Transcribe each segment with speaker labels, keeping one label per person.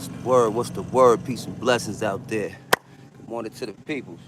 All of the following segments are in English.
Speaker 1: What's the word? Peace and blessings out there. Good morning to the peoples.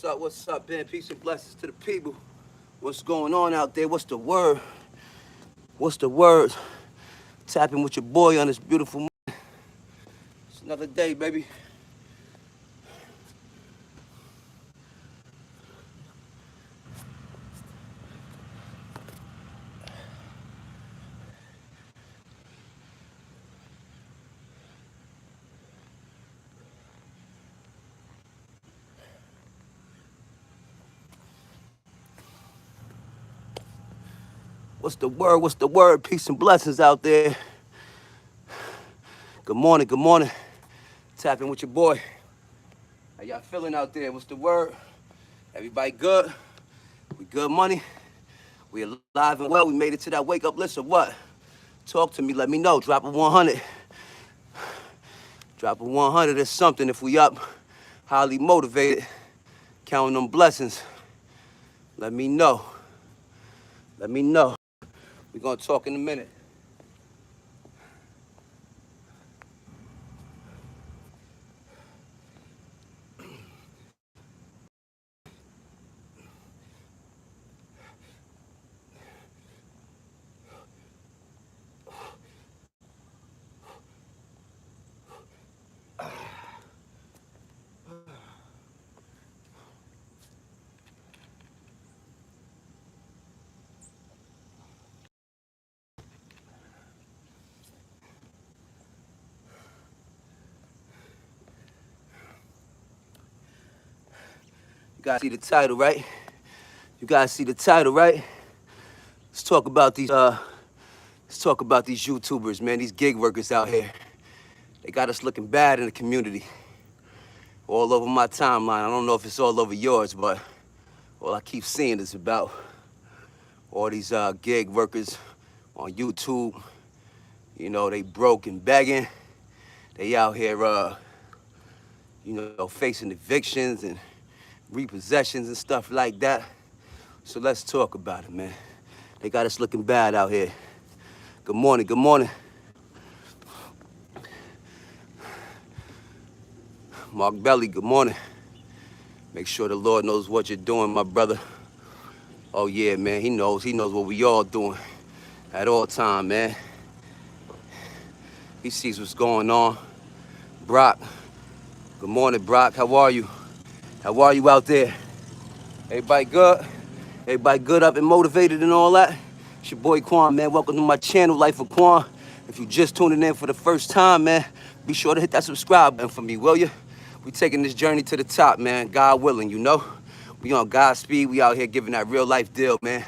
Speaker 1: What's up, man? Peace and blessings to the people. What's going on out there? What's the word? What's the word? Tapping with your boy on this beautiful morning. It's another day, baby. What's the word? What's the word? Peace and blessings out there. Good morning, good morning. Tapping with your boy. How y'all feeling out there? What's the word? Everybody good? We good money? We alive and well? We made it to that wake up list or what? Talk to me, let me know. Drop a 100. Drop a 100 or something if we up. Highly motivated. Counting them blessings. Let me know. Let me know. We're gonna talk in a minute. You guys see the title, right? You guys see the title, right? Let's talk about these YouTubers, man, these gig workers out here. They got us looking bad in the community. All over my timeline. I don't know if it's all over yours, but all I keep seeing is about all these gig workers on YouTube. You know, they broke and begging. They out here, facing evictions and repossessions and stuff like that. So let's talk about it, man. They got us looking bad out here. Good morning, good morning. Mark Belly, good morning. Make sure the Lord knows what you're doing, my brother. Oh yeah, man, he knows what we all doing at all time, man. He sees what's going on. Brock, good morning, Brock, how are you? How are you out there? Everybody good? Everybody good, up and motivated and all that? It's your boy Quan, man. Welcome to my channel, Life of Quan. If you just tuning in for the first time, man, be sure to hit that subscribe button for me, will you? We taking this journey to the top, man. God willing, you know? We on God's speed. We out here giving that real life deal, man.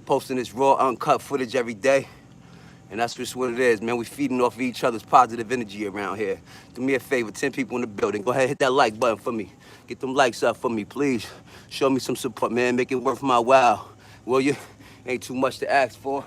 Speaker 1: Posting this raw, uncut footage every day. And that's just what it is, man. We feeding off of each other's positive energy around here. Do me a favor, 10 people in the building. Go ahead, hit that like button for me. Get them likes up for me, please. Show me some support, man. Make it worth my while. Will you? Ain't too much to ask for.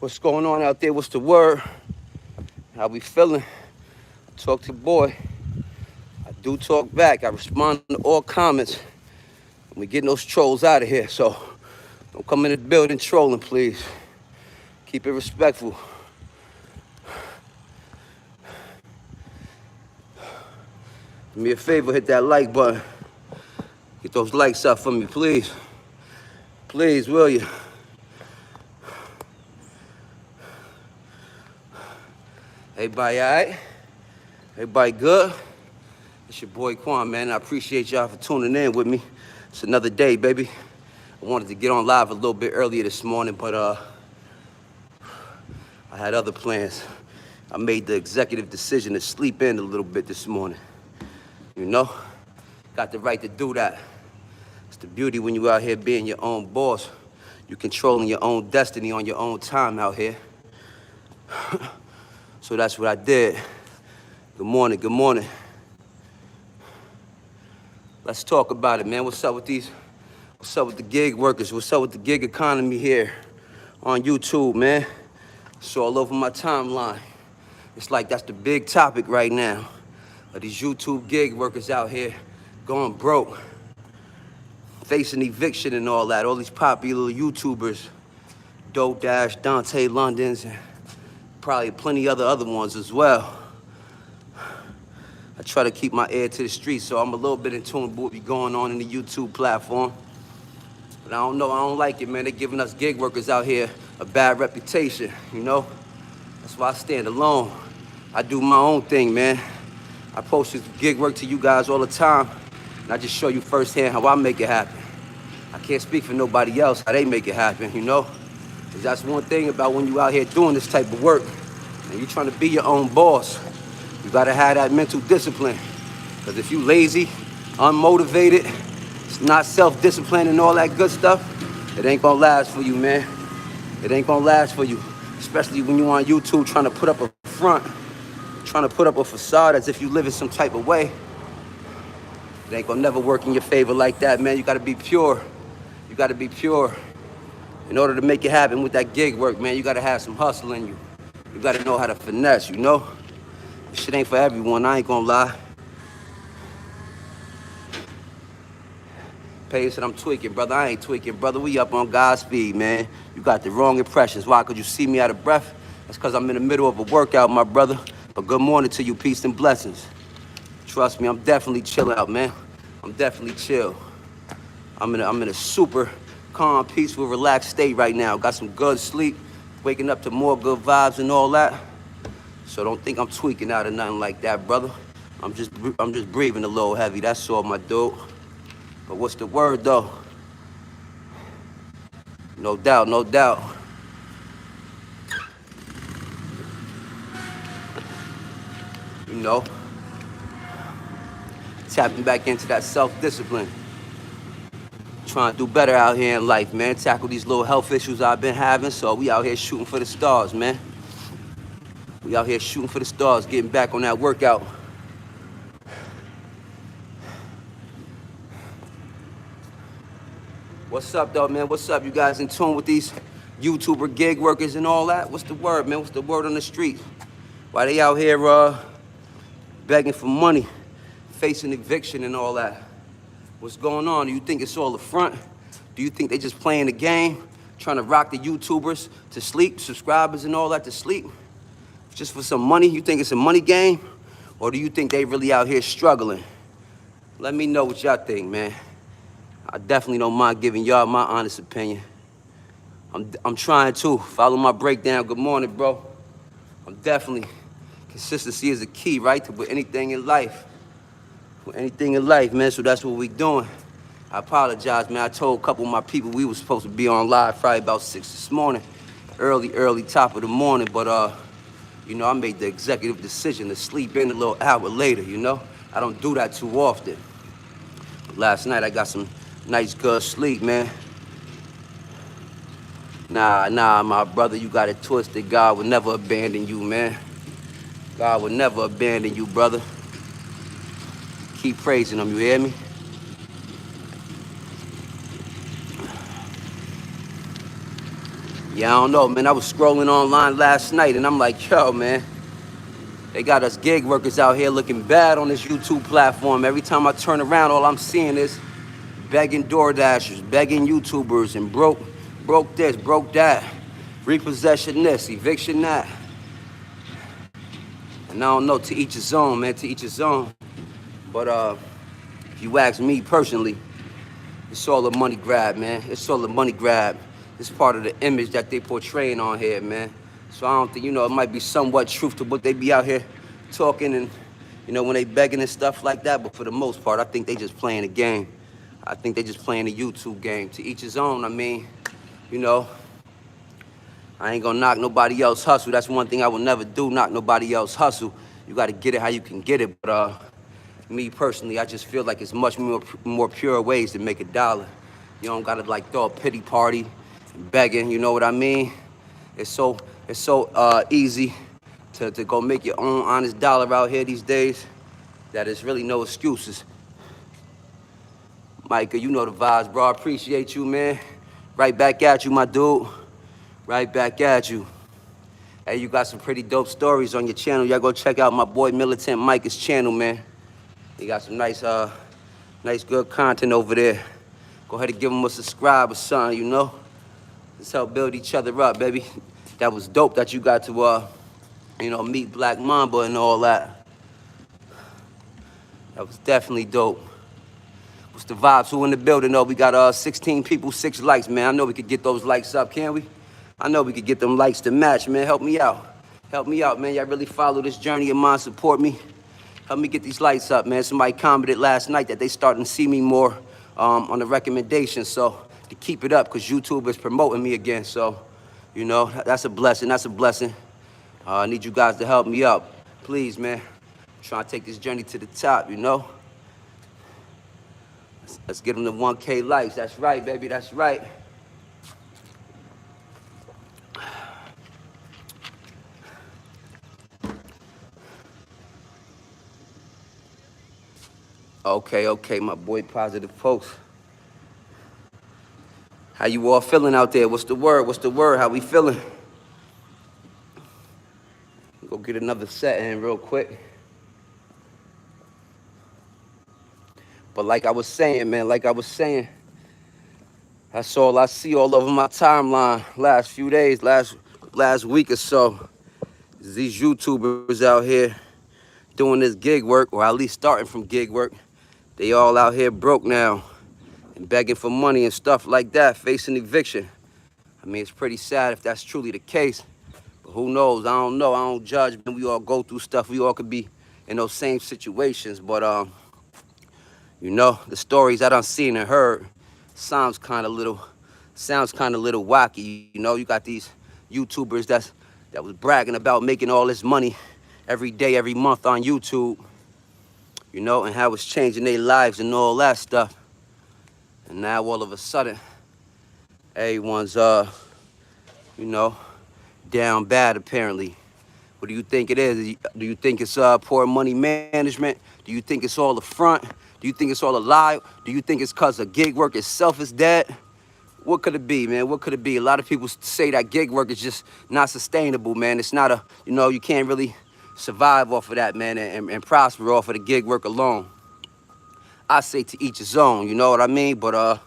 Speaker 1: What's going on out there? What's the word? How we feeling? Talk to your boy. I do talk back. I respond to all comments. We getting those trolls out of here, so don't come in the building trolling, please. Keep it respectful. Do me a favor, hit that like button. Get those likes up for me, please. Please, will you? Everybody all right? Everybody good? It's your boy Quan, man. I appreciate y'all for tuning in with me. It's another day, baby. I wanted to get on live a little bit earlier this morning, but I had other plans. I made the executive decision to sleep in a little bit this morning. You know? Got the right to do that. It's the beauty when you out here being your own boss. You controlling your own destiny on your own time out here. So that's what I did. Good morning, good morning. Let's talk about it, man. What's up with the gig workers? What's up with the gig economy here on YouTube, man? It's all over my timeline. It's like that's the big topic right now. Of these YouTube gig workers out here going broke, facing eviction and all that. All these popular YouTubers, doordash, Dante Londons, and probably plenty other ones as well. I try to keep my ear to the streets, so I'm a little bit in tune with what be going on in the YouTube platform. But I don't know, I don't like it, man. They're giving us gig workers out here a bad reputation, you know? That's why I stand alone. I do my own thing, man. I post this gig work to you guys all the time, and I just show you firsthand how I make it happen. I can't speak for nobody else, how they make it happen, you know? Because that's one thing about when you out here doing this type of work, and you're trying to be your own boss. You gotta have that mental discipline. Because if you lazy, unmotivated, it's not self-discipline and all that good stuff, it ain't gonna last for you, man. It ain't gonna last for you. Especially when you on YouTube trying to put up a front, trying to put up a facade as if you live in some type of way. It ain't gonna never work in your favor like that, man. You gotta be pure. You gotta be pure. In order to make it happen with that gig work, man, you gotta have some hustle in you. You gotta know how to finesse, you know? This shit ain't for everyone, I ain't gonna lie. Pay said I'm tweaking, brother. I ain't tweaking, brother. We up on God's speed, man. You got the wrong impressions. Why? Because you see me out of breath? That's because I'm in the middle of a workout, my brother. But good morning to you, peace and blessings. Trust me, I'm definitely chilling out, man. I'm definitely chill. I'm in a super calm, peaceful, relaxed state right now. Got some good sleep, waking up to more good vibes and all that. So don't think I'm tweaking out or nothing like that, brother. I'm just breathing a little heavy, that's all, my dude. But what's the word, though? No doubt, no doubt. You know, tapping back into that self-discipline. Trying to do better out here in life, man. Tackle these little health issues I've been having, so we out here shooting for the stars, man. We out here shooting for the stars, getting back on that workout. What's up, though, man? What's up? You guys in tune with these YouTuber gig workers and all that? What's the word, man? What's the word on the street? Why they out here begging for money, facing eviction and all that? What's going on? Do you think it's all a front? Do you think they just playing the game, trying to rock the YouTubers to sleep, subscribers and all that to sleep? Just for some money? You think it's a money game? Or do you think they really out here struggling? Let me know what y'all think, man. I definitely don't mind giving y'all my honest opinion. I'm trying to. Follow my breakdown. Good morning, bro. I'm definitely, consistency is the key, right? With anything in life. With anything in life, man. So that's what we doing. I apologize, man. I told a couple of my people we were supposed to be on live Friday about 6 this morning. Early, top of the morning. But, you know, I made the executive decision to sleep in a little hour later, you know? I don't do that too often. Last night I got some nice, good sleep, man. Nah, my brother, you got it twisted. God would never abandon you, man. God would never abandon you, brother. Keep praising him, you hear me? Yeah, I don't know, man. I was scrolling online last night and I'm like, yo, man, they got us gig workers out here looking bad on this YouTube platform. Every time I turn around, all I'm seeing is begging DoorDashers, begging YouTubers, and broke this, broke that, repossession this, eviction that. And I don't know, to each his own, man, to each his own. But if you ask me personally, it's all a money grab, man. It's all a money grab. It's part of the image that they portraying on here, man. So I don't think, it might be somewhat truth to what they be out here talking and, when they begging and stuff like that. But for the most part, I think they just playing a game. I think they just playing a YouTube game. To each his own. I mean, I ain't gonna knock nobody else hustle. That's one thing I will never do, knock nobody else hustle. You gotta get it how you can get it. But me personally, I just feel like it's much more pure ways to make a dollar. You don't gotta like throw a pity party and begging, you know what I mean? It's so easy to go make your own honest dollar out here these days that it's really no excuses. Micah, you know the vibes, bro. I appreciate you, man. Right back at you, my dude. Right back at you. Hey, you got some pretty dope stories on your channel. Y'all go check out my boy Militant Micah's channel, man. He got some nice good content over there. Go ahead and give him a subscribe or something, Let's help build each other up, baby. That was dope that you got to, meet Black Mamba and all that. That was definitely dope. What's the vibes? Who in the building, though? We got 16 people, 6 likes, man. I know we could get those likes up, can't we? I know we could get them likes to match, man. Help me out. Help me out, man. Y'all really follow this journey of mine, support me. Help me get these lights up, man. Somebody commented last night that they starting to see me more on the recommendations. So to keep it up, because YouTube is promoting me again. So, that's a blessing. That's a blessing. I need you guys to help me out. Please, man. I'm trying to take this journey to the top, Let's get them to 1K likes. That's right, baby. That's right. Okay, my boy Positive Post. How you all feeling out there? What's the word? What's the word? How we feeling? Go get another set in real quick. But like I was saying, man, that's all I see all over my timeline last few days, last week or so. These YouTubers out here doing this gig work, or at least starting from gig work. They all out here broke now and begging for money and stuff like that, facing eviction. I mean, it's pretty sad if that's truly the case. But who knows? I don't know. I don't judge. We all go through stuff. We all could be in those same situations. But, the stories I done seen and heard sounds kind of little wacky. You got these YouTubers that was bragging about making all this money every day, every month on YouTube, and how it's changing their lives and all that stuff. And now all of a sudden, everyone's, down bad apparently. What do you think it is? Do you think it's poor money management? Do you think it's all a front? Do you think it's all a lie? Do you think it's because the gig work itself is dead? What could it be, man? What could it be? A lot of people say that gig work is just not sustainable, man. It's not you can't really survive off of that, man, and prosper off of the gig work alone. I say to each his own, you know what I mean? But I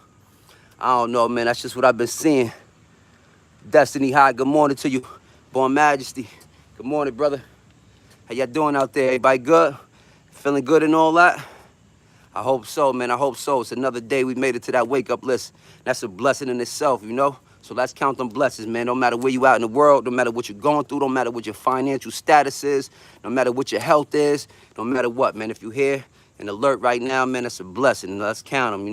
Speaker 1: don't know, man. That's just what I've been seeing. Destiny High, good morning to you. Born Majesty, good morning, brother. How y'all doing out there? Everybody good? Feeling good and all that? I hope so, man. I hope so. It's another day we made it to that wake-up list. That's a blessing in itself, So let's count them blessings, man. No matter where you out in the world, no matter what you're going through, no matter what your financial status is, no matter what your health is, no matter what, man. If you're here and alert right now, man, that's a blessing. Let's count them,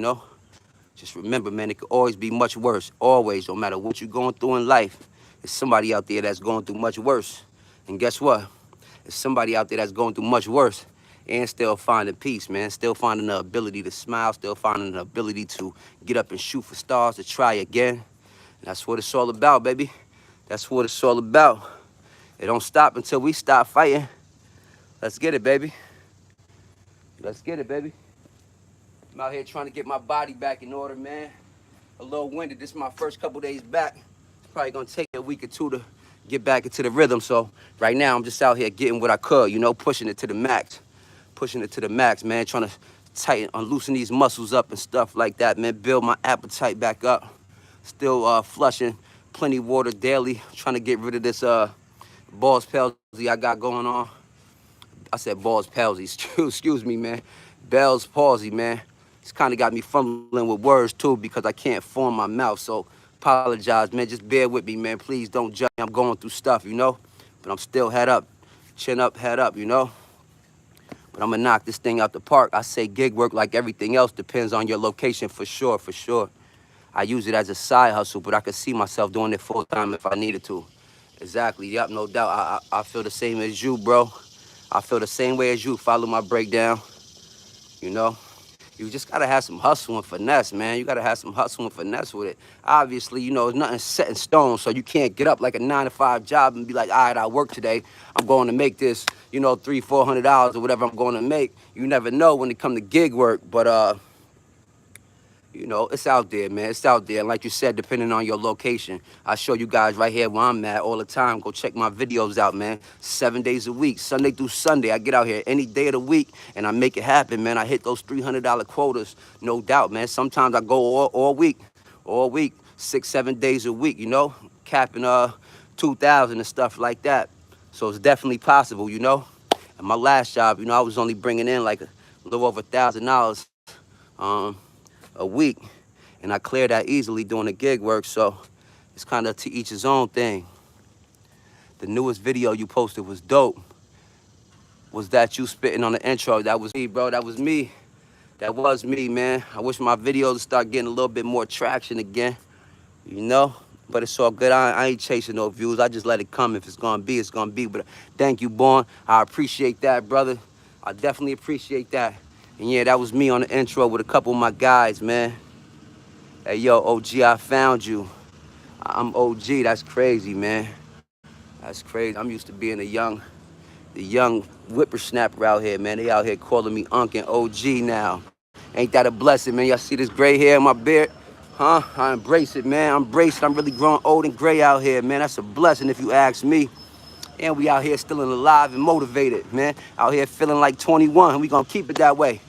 Speaker 1: Just remember, man, it could always be much worse. Always, no matter what you're going through in life, there's somebody out there that's going through much worse. And guess what? There's somebody out there that's going through much worse and still finding peace, man. Still finding the ability to smile, still finding the ability to get up and shoot for stars, to try again. And that's what it's all about, baby. That's what it's all about. It don't stop until we stop fighting. Let's get it, baby. Let's get it, baby. I'm out here trying to get my body back in order, man. A little winded. This is my first couple days back. Probably gonna take a week or two to get back into the rhythm. So right now I'm just out here getting what I could, you know, pushing it to the max. Pushing it to the max, man. Trying to tighten, loosen these muscles up and stuff like that, man. Build my appetite back up. Still flushing plenty water daily. Trying to get rid of this Ball's palsy I got going on. I said Ball's palsy. Excuse me, man. Bell's palsy, man. It's kind of got me fumbling with words too because I can't form my mouth. So apologize, man. Just bear with me, man. Please don't judge me. I'm going through stuff, you know. But I'm still head up, chin up, head up, you know. But I'm gonna knock this thing out the park. I say gig work like everything else depends on your location for sure, for sure. I use it as a side hustle, but I could see myself doing it full time if I needed to. Exactly, yep, no doubt. I feel the same as you, bro. I feel the same way as you. Follow my breakdown, you know. You just gotta have some hustle and finesse, man. You gotta have some hustle and finesse with it. Obviously, you know, it's nothing set in stone, so you can't get up like a 9-to-5 job and be like, all right, I work today. I'm going to make this, you know, $300-400 or whatever I'm going to make. You never know when it come to gig work, but you know, it's out there, man. It's out there. And like you said, depending on your location. I show you guys right here where I'm at all the time. Go check my videos out, man. 7 days a week, Sunday through Sunday. I get out here any day of the week and I make it happen, man. I hit those $300 quotas, no doubt, man. Sometimes I go all week, 6-7 days a week, you know, capping 2,000 and stuff like that. So it's definitely possible, you know. And my last job, you know, I was only bringing in like a little over $1,000 a week, and I cleared that easily doing the gig work. So it's kind of to each his own thing. The newest video you posted was dope. Was that you spitting on the intro? That was me, bro. That was me. That was me, man. I wish my videos would start getting a little bit more traction again, you know. But it's all good. I ain't chasing no views. I just let it come. If it's gonna be, it's gonna be. But thank you, Born. I appreciate that, brother. I definitely appreciate that. And yeah, that was me on the intro with a couple of my guys, man. Hey, yo, OG, I found you. I'm OG. That's crazy, man. That's crazy. I'm used to being the young whippersnapper out here, man. They out here calling me Unc and OG now. Ain't that a blessing, man? Y'all see this gray hair in my beard? Huh? I embrace it, man. I embrace it. I'm really growing old and gray out here, man. That's a blessing if you ask me. And we out here still alive and motivated, man. Out here feeling like 21. We gonna keep it that way.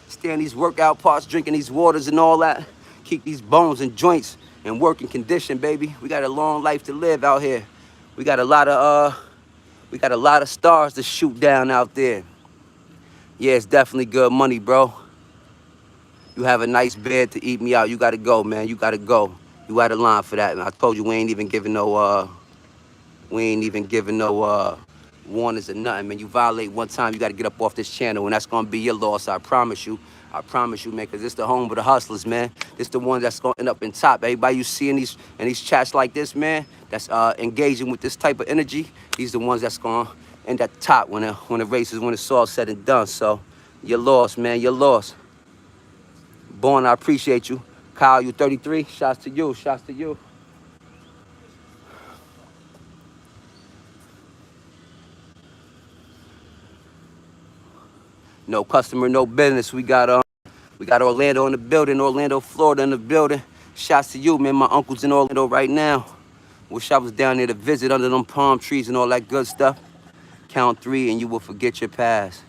Speaker 1: Stay in these workout parts, drinking these waters and all that. Keep these bones and joints in working condition, baby. We got a long life to live out here. We got a lot of stars to shoot down out there. Yeah, it's definitely good money, bro. You have a nice bed to eat me out. You gotta go, man. You gotta go. You out of line for that. And I told you we ain't even giving no warnings or nothing, man. You violate one time, you gotta get up off this channel, and that's gonna be your loss. I promise you, man, because it's the home of the hustlers, man. It's the one that's gonna end up in top. Everybody you see in these chats like this, man, that's engaging with this type of energy, these the ones that's gonna end at the top when it's all said and done. So you're lost, man. You're lost. Born, I appreciate you. Kyle, you 33. Shouts to you. Shouts to you. No customer, no business. We got Orlando in the building, Orlando, Florida in the building. Shouts to you, man. My uncle's in Orlando right now. Wish I was down there to visit under them palm trees and all that good stuff. Count 3 and you will forget your past.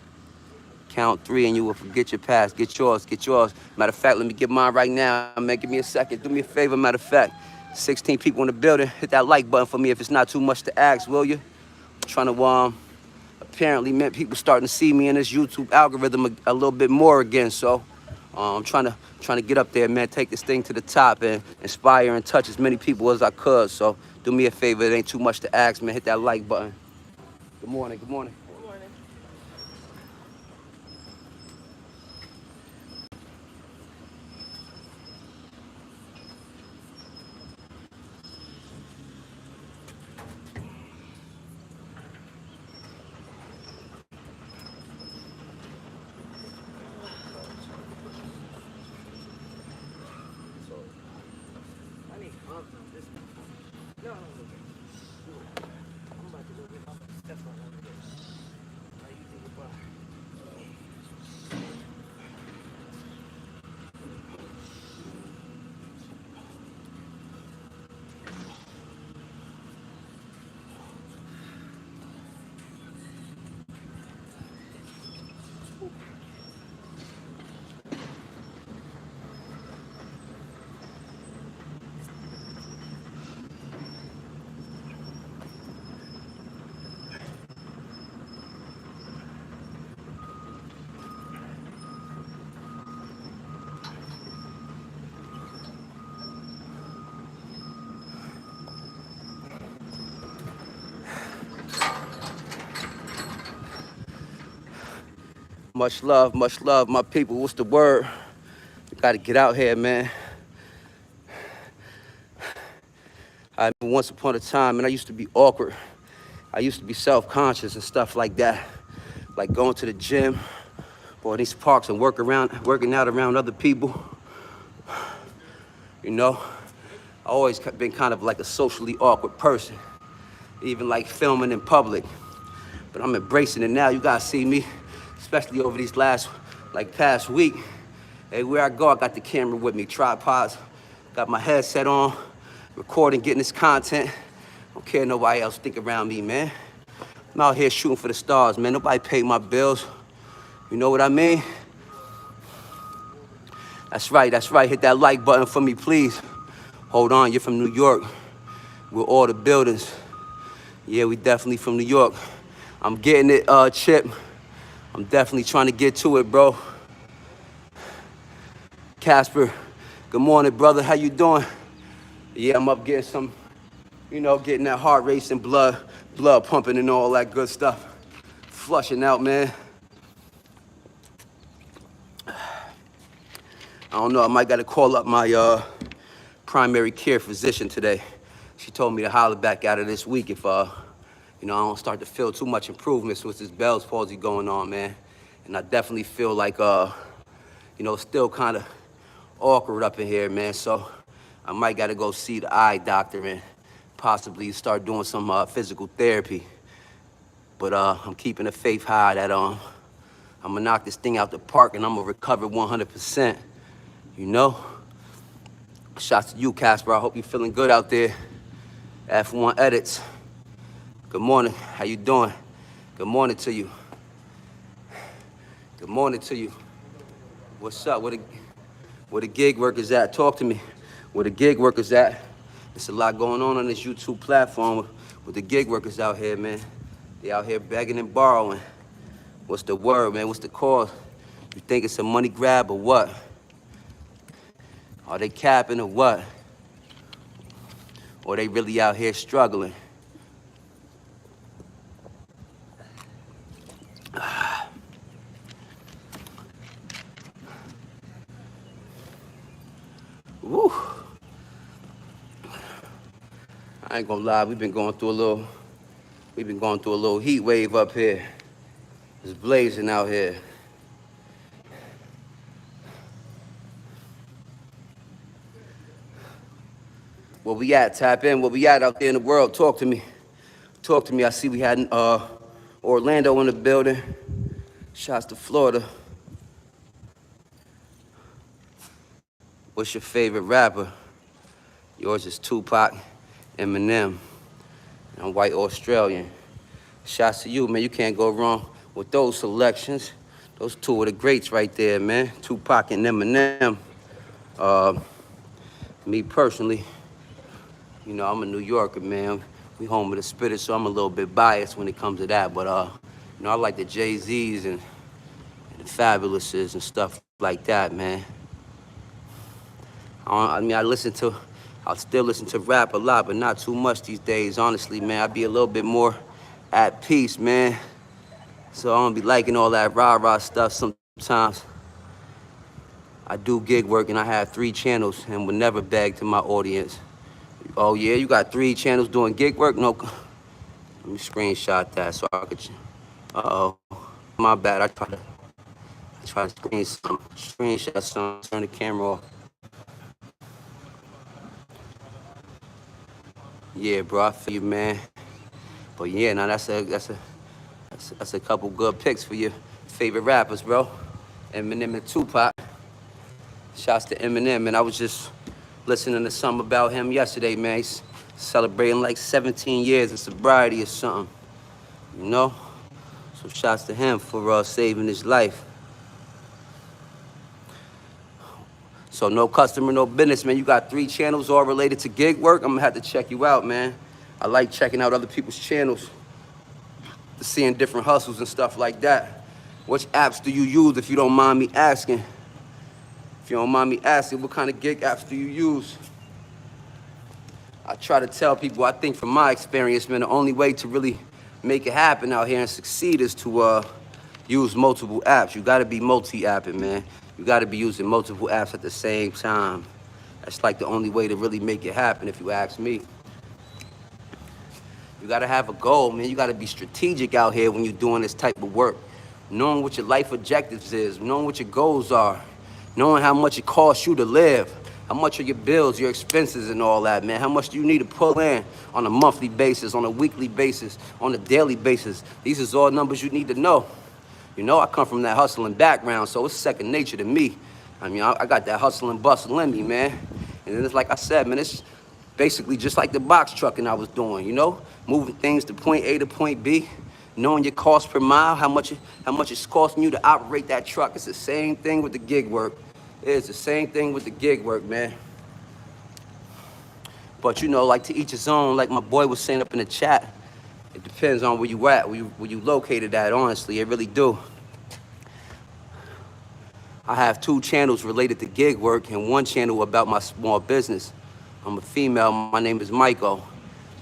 Speaker 1: Count 3 and you will forget your past. Get yours, get yours. Matter of fact, let me get mine right now. Man, give me a second. Do me a favor, matter of fact. 16 people in the building. Hit that like button for me if it's not too much to ask, will you? I'm trying to, apparently, man, people starting to see me in this YouTube algorithm a little bit more again. So I'm trying to get up there, man, take this thing to the top and inspire and touch as many people as I could. So do me a favor, it ain't too much to ask, man. Hit that like button. Good morning, good morning. Good morning. much love, my people. What's the word? We gotta get out here, man. I remember once upon a time, and I used to be awkward. I used to be self-conscious and stuff like that. Like going to the gym or these parks and working out around other people. You know, I always been kind of like a socially awkward person, even like filming in public. But I'm embracing it now. You guys see me, especially over these past week. Everywhere I go, I got the camera with me, tripods, got my headset on, recording, getting this content. Don't care nobody else think around me, man. I'm out here shooting for the stars, man. Nobody paid my bills. You know what I mean? That's right. Hit that like button for me, please. Hold on, you're from New York. We're all the buildings. Yeah, we definitely from New York. I'm getting it, Chip. I'm definitely trying to get to it, bro. Casper, good morning, brother. How you doing? Yeah, I'm up getting some, getting that heart racing, blood pumping and all that good stuff. Flushing out, man. I don't know, I might gotta call up my primary care physician today. She told me to holler back at her this week if, I don't start to feel too much improvements with this Bell's palsy going on, man. And I definitely feel like, still kind of awkward up in here, man. So I might gotta go see the eye doctor and possibly start doing some physical therapy. But I'm keeping the faith high that I'm gonna knock this thing out the park and I'm gonna recover 100%, you know? Shouts to you, Casper. I hope you're feeling good out there. F1 Edits. Good morning. How you doing? Good morning to you. Good morning to you. What's up? Where the gig workers at? Talk to me. Where the gig workers at? There's a lot going on this YouTube platform with the gig workers out here, man. They out here begging and borrowing. What's the word, man? What's the cause? You think it's a money grab or what? Are they capping or what? Or they really out here struggling? Woo. I ain't gonna lie, we've been going through a little heat wave up here. It's blazing out here. Where we at? Tap in. Where we at out there in the world? Talk to me. Talk to me. I see we had Orlando in the building. Shouts to Florida. What's your favorite rapper? Yours is Tupac, Eminem. I'm white Australian. Shouts to you, man. You can't go wrong with those selections. Those two are the greats right there, man. Tupac and Eminem. Me personally, I'm a New Yorker, man. We home of the spirit, so I'm a little bit biased when it comes to that. But, I like the Jay-Z's and the Fabulouses and stuff like that, man. I still listen to rap a lot, but not too much these days, honestly, man. I be a little bit more at peace, man. So I don't be liking all that rah-rah stuff sometimes. I do gig work and I have 3 channels and would never beg to my audience. Oh yeah, you got 3 channels doing gig work? No, let me screenshot that so I could, uh-oh, my bad. I try to screenshot some, turn the camera off. Yeah, bro, I feel you, man. But yeah, now that's a couple good picks for your favorite rappers, bro. Eminem and Tupac. Shouts to Eminem, and I was just listening to something about him yesterday, man. He's celebrating like 17 years of sobriety or something, So shouts to him for saving his life. So no customer, no business, man. You got 3 channels all related to gig work. I'm gonna have to check you out, man. I like checking out other people's channels, seeing different hustles and stuff like that. Which apps do you use, if you don't mind me asking? If you don't mind me asking, what kind of gig apps do you use? I try to tell people, I think from my experience, man, the only way to really make it happen out here and succeed is to use multiple apps. You gotta be multi-apping, man. You gotta be using multiple apps at the same time. That's like the only way to really make it happen, if you ask me. You gotta have a goal, man. You gotta be strategic out here when you're doing this type of work. Knowing what your life objectives is, knowing what your goals are, knowing how much it costs you to live, how much are your bills, your expenses and all that, man. How much do you need to pull in on a monthly basis, on a weekly basis, on a daily basis? These is all numbers you need to know. You know, I come from that hustling background, so it's second nature to me. I mean, I got that hustle and bustle in me, man. And then it's like I said, man, it's basically just like the box trucking I was doing, you know? Moving things to point A to point B, knowing your cost per mile, how much it's costing you to operate that truck. It's the same thing with the gig work. It's the same thing with the gig work, man. But you know, like to each his own, like my boy was saying up in the chat, it depends on where you at, where you located at, honestly, it really do. I have 2 channels related to gig work and 1 channel about my small business. I'm a female, my name is Michael.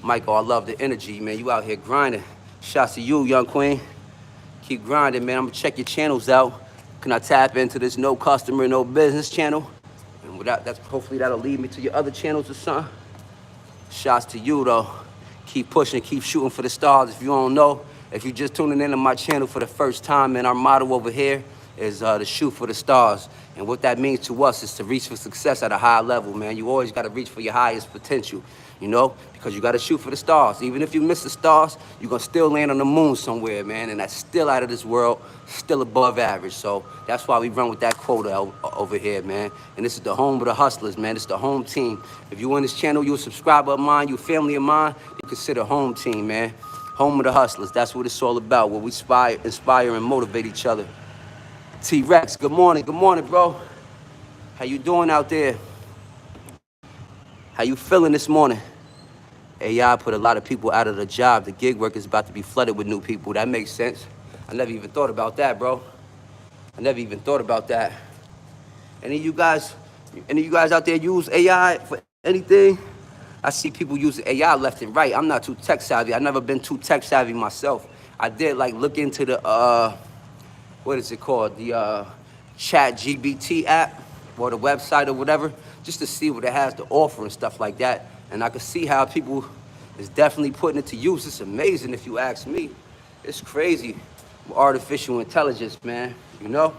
Speaker 1: Michael, I love the energy, man. You out here grinding. Shouts to you, young queen. Keep grinding, man. I'm gonna check your channels out. Can I tap into this no customer, no business channel? And without that's hopefully that'll lead me to your other channels or something. Shouts to you though. Keep pushing, keep shooting for the stars. If you don't know, if you're just tuning into my channel for the first time, man, our motto over here is to shoot for the stars. And what that means to us is to reach for success at a high level, man. You always gotta reach for your highest potential, you know? Because you gotta shoot for the stars. Even if you miss the stars, you're gonna still land on the moon somewhere, man. And that's still out of this world, still above average. So that's why we run with that quota over here, man. And this is the home of the hustlers, man. This is the home team. If you're on this channel, you're a subscriber of mine, you're a family of mine, you consider home team, man. Home of the hustlers, that's what it's all about, where we inspire and motivate each other. T-Rex, good morning, bro. How you doing out there? How you feeling this morning? AI put a lot of people out of the job. The gig work is about to be flooded with new people. That makes sense. I never even thought about that, bro. I never even thought about that. Any of you guys out there use AI for anything? I see people using AI left and right. I'm not too tech savvy. I've never been too tech savvy myself. I did like look into the, what is it called? The ChatGPT app or the website or whatever, just to see what it has to offer and stuff like that. And I could see how people is definitely putting it to use. It's amazing if you ask me. It's crazy with artificial intelligence, man, you know?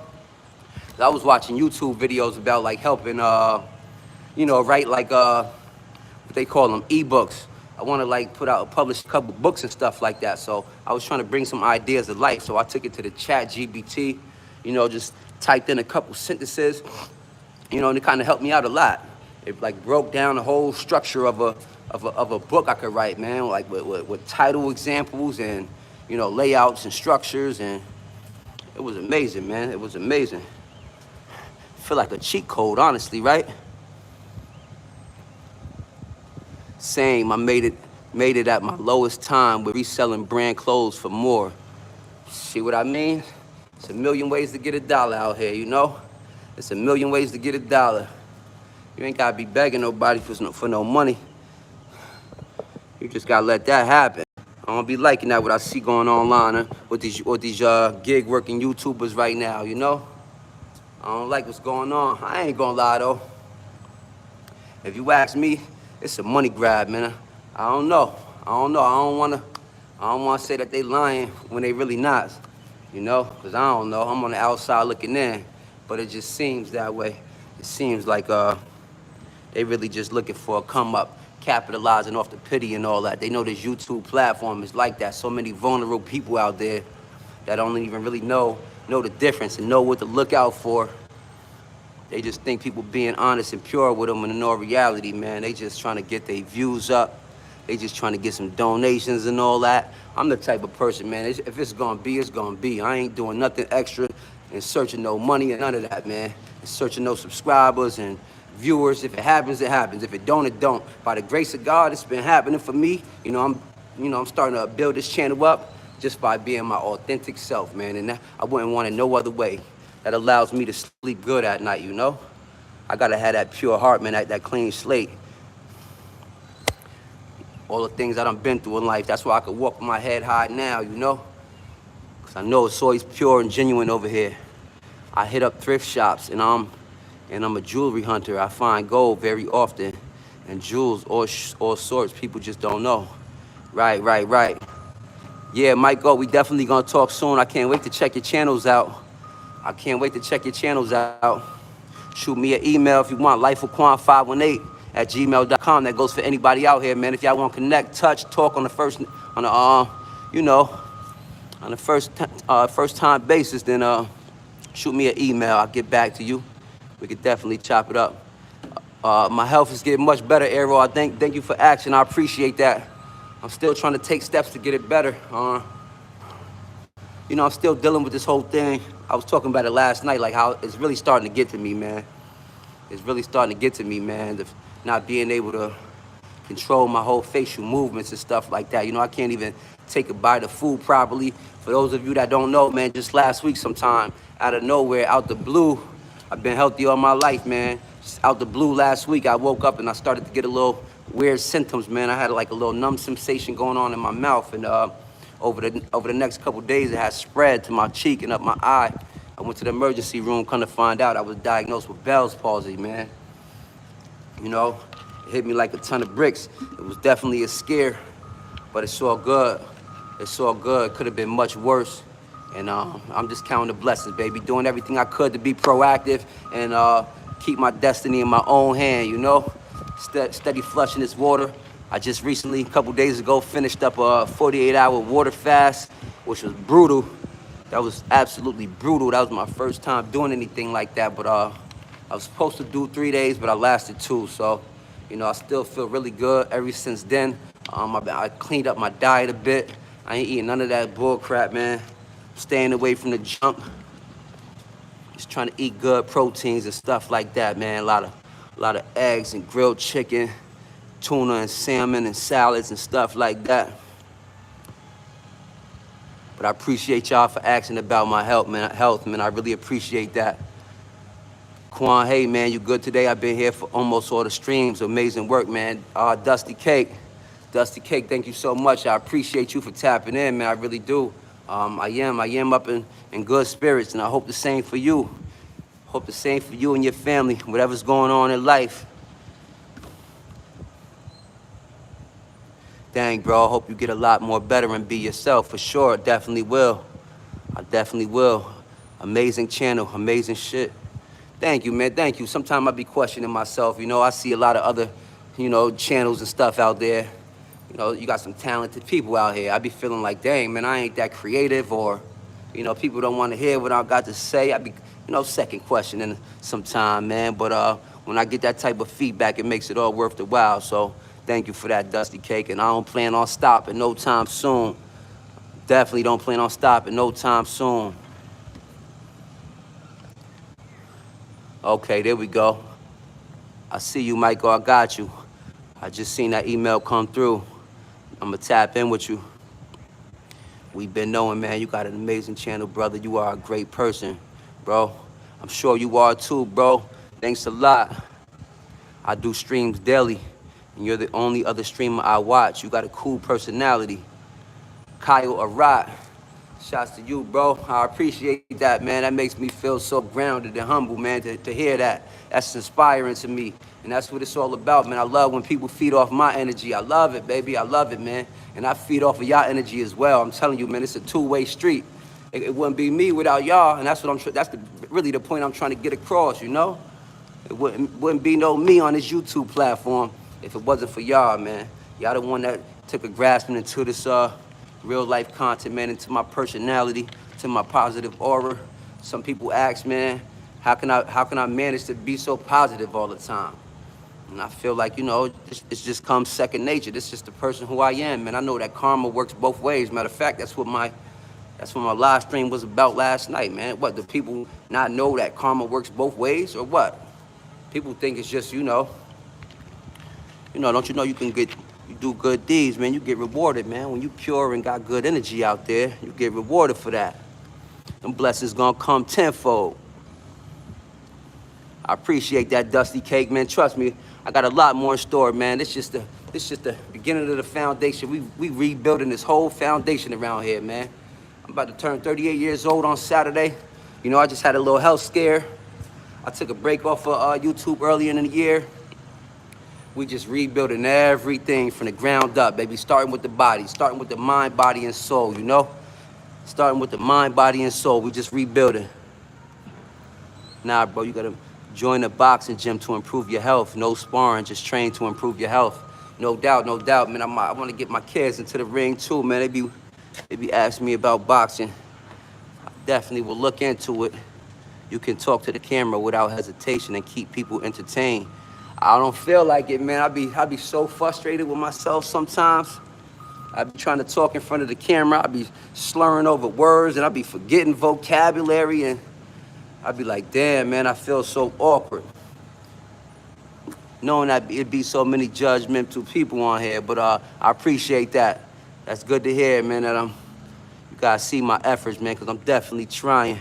Speaker 1: I was watching YouTube videos about like helping, you know, write like, what they call them, ebooks. I want to like publish a couple books and stuff like that. So I was trying to bring some ideas to life. So I took it to the ChatGPT, you know, just typed in a couple sentences, you know, and it kind of helped me out a lot. It like broke down the whole structure of a book I could write, man, like with title examples and, you know, layouts and structures. And it was amazing, man. It was amazing. I feel like a cheat code, honestly, right? Same, I made it at my lowest time with reselling brand clothes for more. See what I mean? It's a million ways to get a dollar out here, you know? It's a million ways to get a dollar. You ain't gotta be begging nobody for no money. You just gotta let that happen. I don't be liking that what I see going online with these gig working YouTubers right now, you know? I don't like what's going on. I ain't gonna lie though. If you ask me, it's a money grab, man. I don't know. I don't wanna say that they lying when they really not, you know? Cause I don't know. I'm on the outside looking in, but it just seems that way. It seems like they really just looking for a come up, capitalizing off the pity and all that. They know this YouTube platform is like that. So many vulnerable people out there that don't even really know the difference and know what to look out for. They just think people being honest and pure with them, and in all reality, man, they just trying to get their views up. They just trying to get some donations and all that. I'm the type of person, man, if it's gonna be, it's gonna be. I ain't doing nothing extra in search of no money and none of that, man. In search of no subscribers and viewers. If it happens, it happens. If it don't, it don't. By the grace of God, it's been happening for me. You know, I'm starting to build this channel up just by being my authentic self, man. And I wouldn't want it no other way. That allows me to sleep good at night, you know? I gotta have that pure heart, man, that clean slate. All the things that I've been through in life, that's why I could walk with my head high now, you know? Cause I know it's always pure and genuine over here. I hit up thrift shops, and I'm a jewelry hunter. I find gold very often, and jewels, all sorts. People just don't know. Right. Yeah, Michael, we definitely gonna talk soon. I can't wait to check your channels out. Shoot me an email if you want, lifeofquan518@gmail.com. That goes for anybody out here, man. If y'all want to connect, touch, talk on the first time basis, then shoot me an email. I'll get back to you. We could definitely chop it up. My health is getting much better, Aero. Thank you for asking. I appreciate that. I'm still trying to take steps to get it better. I'm still dealing with this whole thing. I was talking about it last night, like how it's really starting to get to me, man. Not being able to control my whole facial movements and stuff like that. I can't even take a bite of food properly. For those of you that don't know, man, just last week sometime, out of nowhere, out the blue, I've been healthy all my life, man. Just out the blue last week, I woke up and I started to get a little weird symptoms, man. I had like a little numb sensation going on in my mouth, and over the next couple days, it has spread to my cheek and up my eye. I went to the emergency room, come to find out I was diagnosed with Bell's palsy, man. It hit me like a ton of bricks. It was definitely a scare, but it's all good. It could have been much worse. And I'm just counting the blessings, baby. Doing everything I could to be proactive and keep my destiny in my own hand, Steady flushing this water. I just recently, a couple days ago, finished up a 48-hour water fast, which was brutal. That was absolutely brutal. That was my first time doing anything like that. But I was supposed to do 3 days, but I lasted 2. So, I still feel really good ever since then. I cleaned up my diet a bit. I ain't eating none of that bull crap, man. Staying away from the junk. Just trying to eat good proteins and stuff like that, man. A lot of eggs and grilled chicken, tuna and salmon and salads and stuff like that. But I appreciate y'all for asking about my health, man. I really appreciate that. Quan, hey, man, you good today? I've been here for almost all the streams. Amazing work, man. Dusty Cake, thank you so much. I appreciate you for tapping in, man. I really do. I am up in good spirits, and I hope the same for you. Hope the same for you and your family, whatever's going on in life. Dang, bro, I hope you get a lot more better and be yourself, for sure. Definitely will. I definitely will. Amazing channel, amazing shit. Thank you, man, thank you. Sometimes I be questioning myself, I see a lot of other, channels and stuff out there. You got some talented people out here. I be feeling like, dang, man, I ain't that creative, or, people don't want to hear what I got to say. I be, second questioning sometime, man. But when I get that type of feedback, it makes it all worth the while. So thank you for that, Dusty Cake. And I don't plan on stopping no time soon. Definitely don't plan on stopping no time soon. Okay, there we go. I see you, Michael. I got you. I just seen that email come through. I'm going to tap in with you. We've been knowing, man, you got an amazing channel, brother. You are a great person, bro. I'm sure you are too, bro. Thanks a lot. I do streams daily, and you're the only other streamer I watch. You got a cool personality. Kyle Arat, shouts to you, bro. I appreciate that, man. That makes me feel so grounded and humble, man, to hear that. That's inspiring to me. And that's what it's all about, man. I love when people feed off my energy. I love it, baby. I love it, man. And I feed off of y'all energy as well. I'm telling you, man, it's a two-way street. It wouldn't be me without y'all, and that's really the point I'm trying to get across, It wouldn't be no me on this YouTube platform if it wasn't for y'all, man. Y'all the one that took a grasping into this real life content, man, into my personality, to my positive aura. Some people ask, man, how can I manage to be so positive all the time? And I feel like, it's just comes second nature. This is just the person who I am, man. I know that karma works both ways. Matter of fact, that's what my live stream was about last night, man. What, do people not know that karma works both ways, or what? People think it's just, don't you know you do good deeds, man, you get rewarded, man. When you pure and got good energy out there, you get rewarded for that. Them blessings gonna come tenfold. I appreciate that, Dusty Cake, man. Trust me, I got a lot more in store, man. This just the beginning of the foundation. We rebuilding this whole foundation around here, man. I'm about to turn 38 years old on Saturday. You know, I just had a little health scare. I took a break off of YouTube earlier in the year. We just rebuilding everything from the ground up, baby. Starting with the body, starting with the mind, body, and soul, you know? Starting with the mind, body, and soul. We just rebuilding. Nah, bro, you gotta join the boxing gym to improve your health. No sparring, just train to improve your health. No doubt, man. I want to get my kids into the ring too, man. They be asking me about boxing. I definitely will look into it. You can talk to the camera without hesitation and keep people entertained. I don't feel like it, man. I be so frustrated with myself sometimes. I be trying to talk in front of the camera. I be slurring over words and I be forgetting vocabulary, and I be like, damn, man, I feel so awkward. Knowing that it'd be so many judgmental people on here, but I appreciate that. That's good to hear, man, that you guys see my efforts, man, because I'm definitely trying.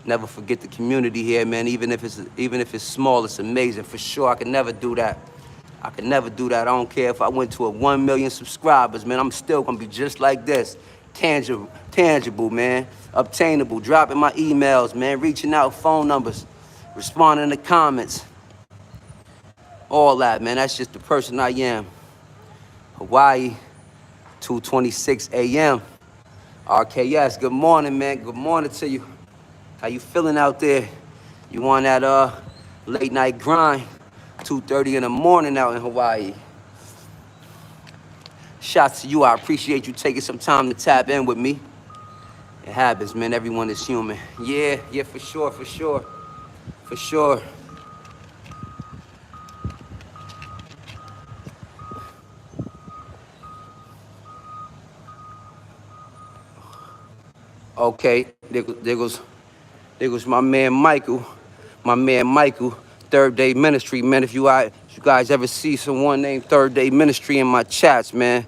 Speaker 1: Never forget the community here, man. Even if it's small, it's amazing. For sure, I could never do that. I could never do that. I don't care if I went to 1 million subscribers, man. I'm still gonna be just like this. Tangible, man. Obtainable. Dropping my emails, man. Reaching out, phone numbers. Responding to comments. All that, man. That's just the person I am. Hawaii, 2:26 a.m. RKS, good morning, man. Good morning to you. How you feeling out there? You on that late night grind? 2:30 in the morning out in Hawaii. Shouts to you. I appreciate you taking some time to tap in with me. It happens, man. Everyone is human. Yeah, for sure. Okay, there goes my man Michael. Third Day Ministry, man. If you guys ever see someone named Third Day Ministry in my chats, man,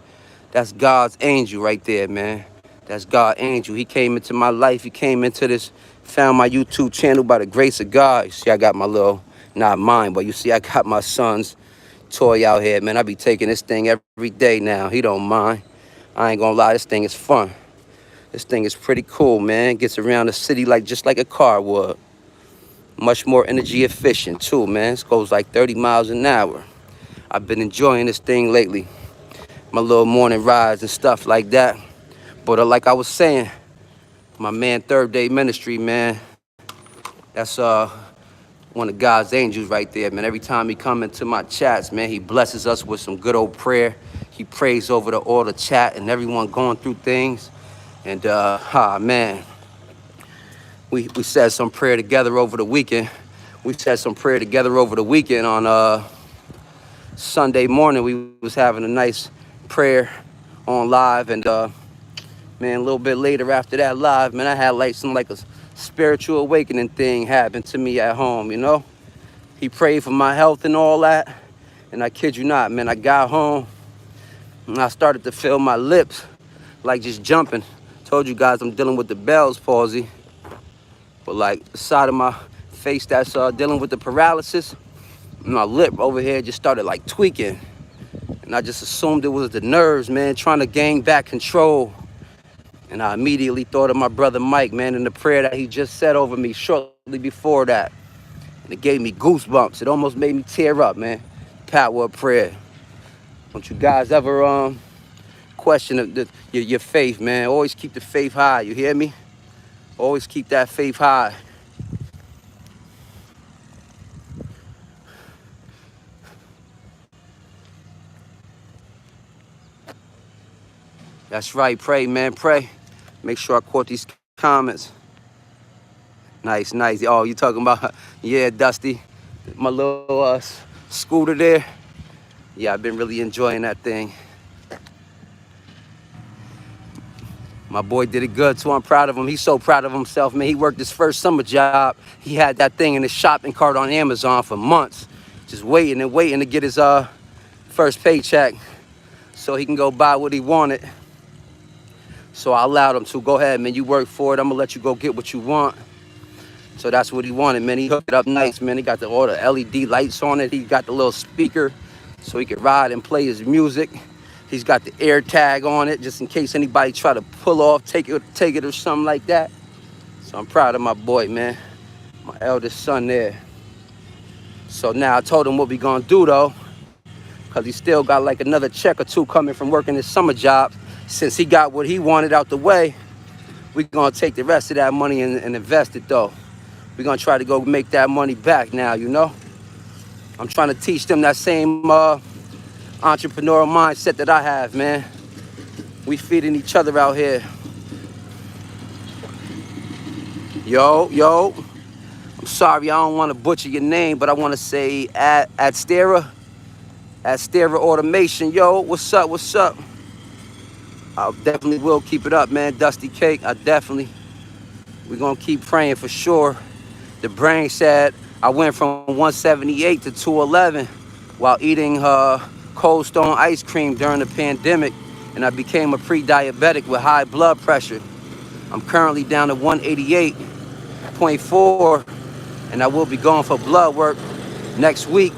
Speaker 1: that's God's angel right there, man. That's God's angel. He came into my life. He came into this, found my YouTube channel by the grace of God. You see, I got my little, not mine, but you see, I got my son's toy out here, man. I be taking this thing every day now. He don't mind. I ain't gonna lie, this thing is fun. This thing is pretty cool, man. Gets around the city just like a car would. Much more energy efficient too, man. This goes like 30 miles an hour. I've been enjoying this thing lately. My little morning rides and stuff like that. But like I was saying, my man Third Day Ministry, man, that's one of God's angels right there, man. Every time he come into my chats, man, he blesses us with some good old prayer. He prays over all the chat and everyone going through things. And, man, we said some prayer together over the weekend. On Sunday morning. We was having a nice prayer on live. And, man, a little bit later after that live, man, I had like a spiritual awakening thing happen to me at home, you know? He prayed for my health and all that. And I kid you not, man, I got home and I started to feel my lips like just jumping. Told you guys I'm dealing with the Bell's palsy, but like the side of my face that's dealing with the paralysis, my lip over here just started like tweaking, and I just assumed it was the nerves, man, trying to gain back control. And I immediately thought of my brother Mike, man, and the prayer that he just said over me shortly before that, and it gave me goosebumps. It almost made me tear up, man. Power of prayer. Don't you guys ever question your faith, man? Always keep the faith high, you hear me? Always keep that faith high. That's right, pray, man, pray. Make sure I caught these comments. Nice. Oh, you talking about, yeah, Dusty, my little scooter there. Yeah, I've been really enjoying that thing. My boy did it good too. I'm proud of him. He's so proud of himself, man. He worked his first summer job. He had that thing in his shopping cart on Amazon for months, just waiting to get his first paycheck so he can go buy what he wanted. So I allowed him to. Go ahead, man. You work for it. I'm gonna let you go get what you want. So that's what he wanted, man. He hooked it up nice, man. He got all the LED lights on it. He got the little speaker so he could ride and play his music. He's got the air tag on it just in case anybody try to pull off, take it or something like that. So I'm proud of my boy, man. My eldest son there. So now I told him what we gonna do though, because he still got like another check or two coming from working his summer job. Since he got what he wanted out the way, we gonna take the rest of that money and invest it though. We're gonna try to go make that money back now, you know? I'm trying to teach them that same entrepreneurial mindset that I have, man. We feeding each other out here. Yo, I'm sorry, I don't want to butcher your name, but I want to say at Stera Automation. Yo, what's up? I definitely will keep it up, man. Dusty Cake, we're going to keep praying for sure. The brain said I went from 178 to 211 while eating Cold Stone ice cream during the pandemic, and I became a pre-diabetic with high blood pressure. I'm currently down to 188.4, and I will be going for blood work next week.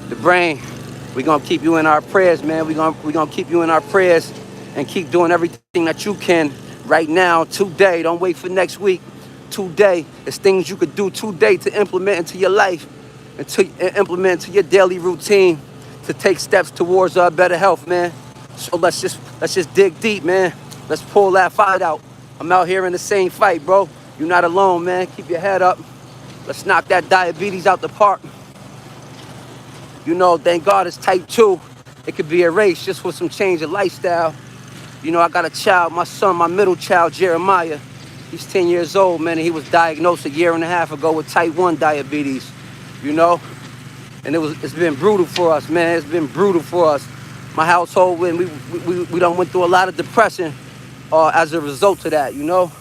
Speaker 1: The brain, we're gonna keep you in our prayers, man. We're gonna keep you in our prayers and keep doing everything that you can right now, today. Don't wait for next week. Today, it's things you could do today to implement into your life and to implement into your daily routine to take steps towards better health, man. So let's just dig deep, man. Let's pull that fight out. I'm out here in the same fight, bro. You're not alone, man. Keep your head up. Let's knock that diabetes out the park. You know, thank God it's type 2. It could be erased just with some change of lifestyle. You know, I got a child, my son, my middle child, Jeremiah. He's 10 years old, man, and he was diagnosed a year and a half ago with type 1 diabetes, you know? And it's been brutal for us, man. It's been brutal for us. My household, we done went through a lot of depression as a result of that, you know?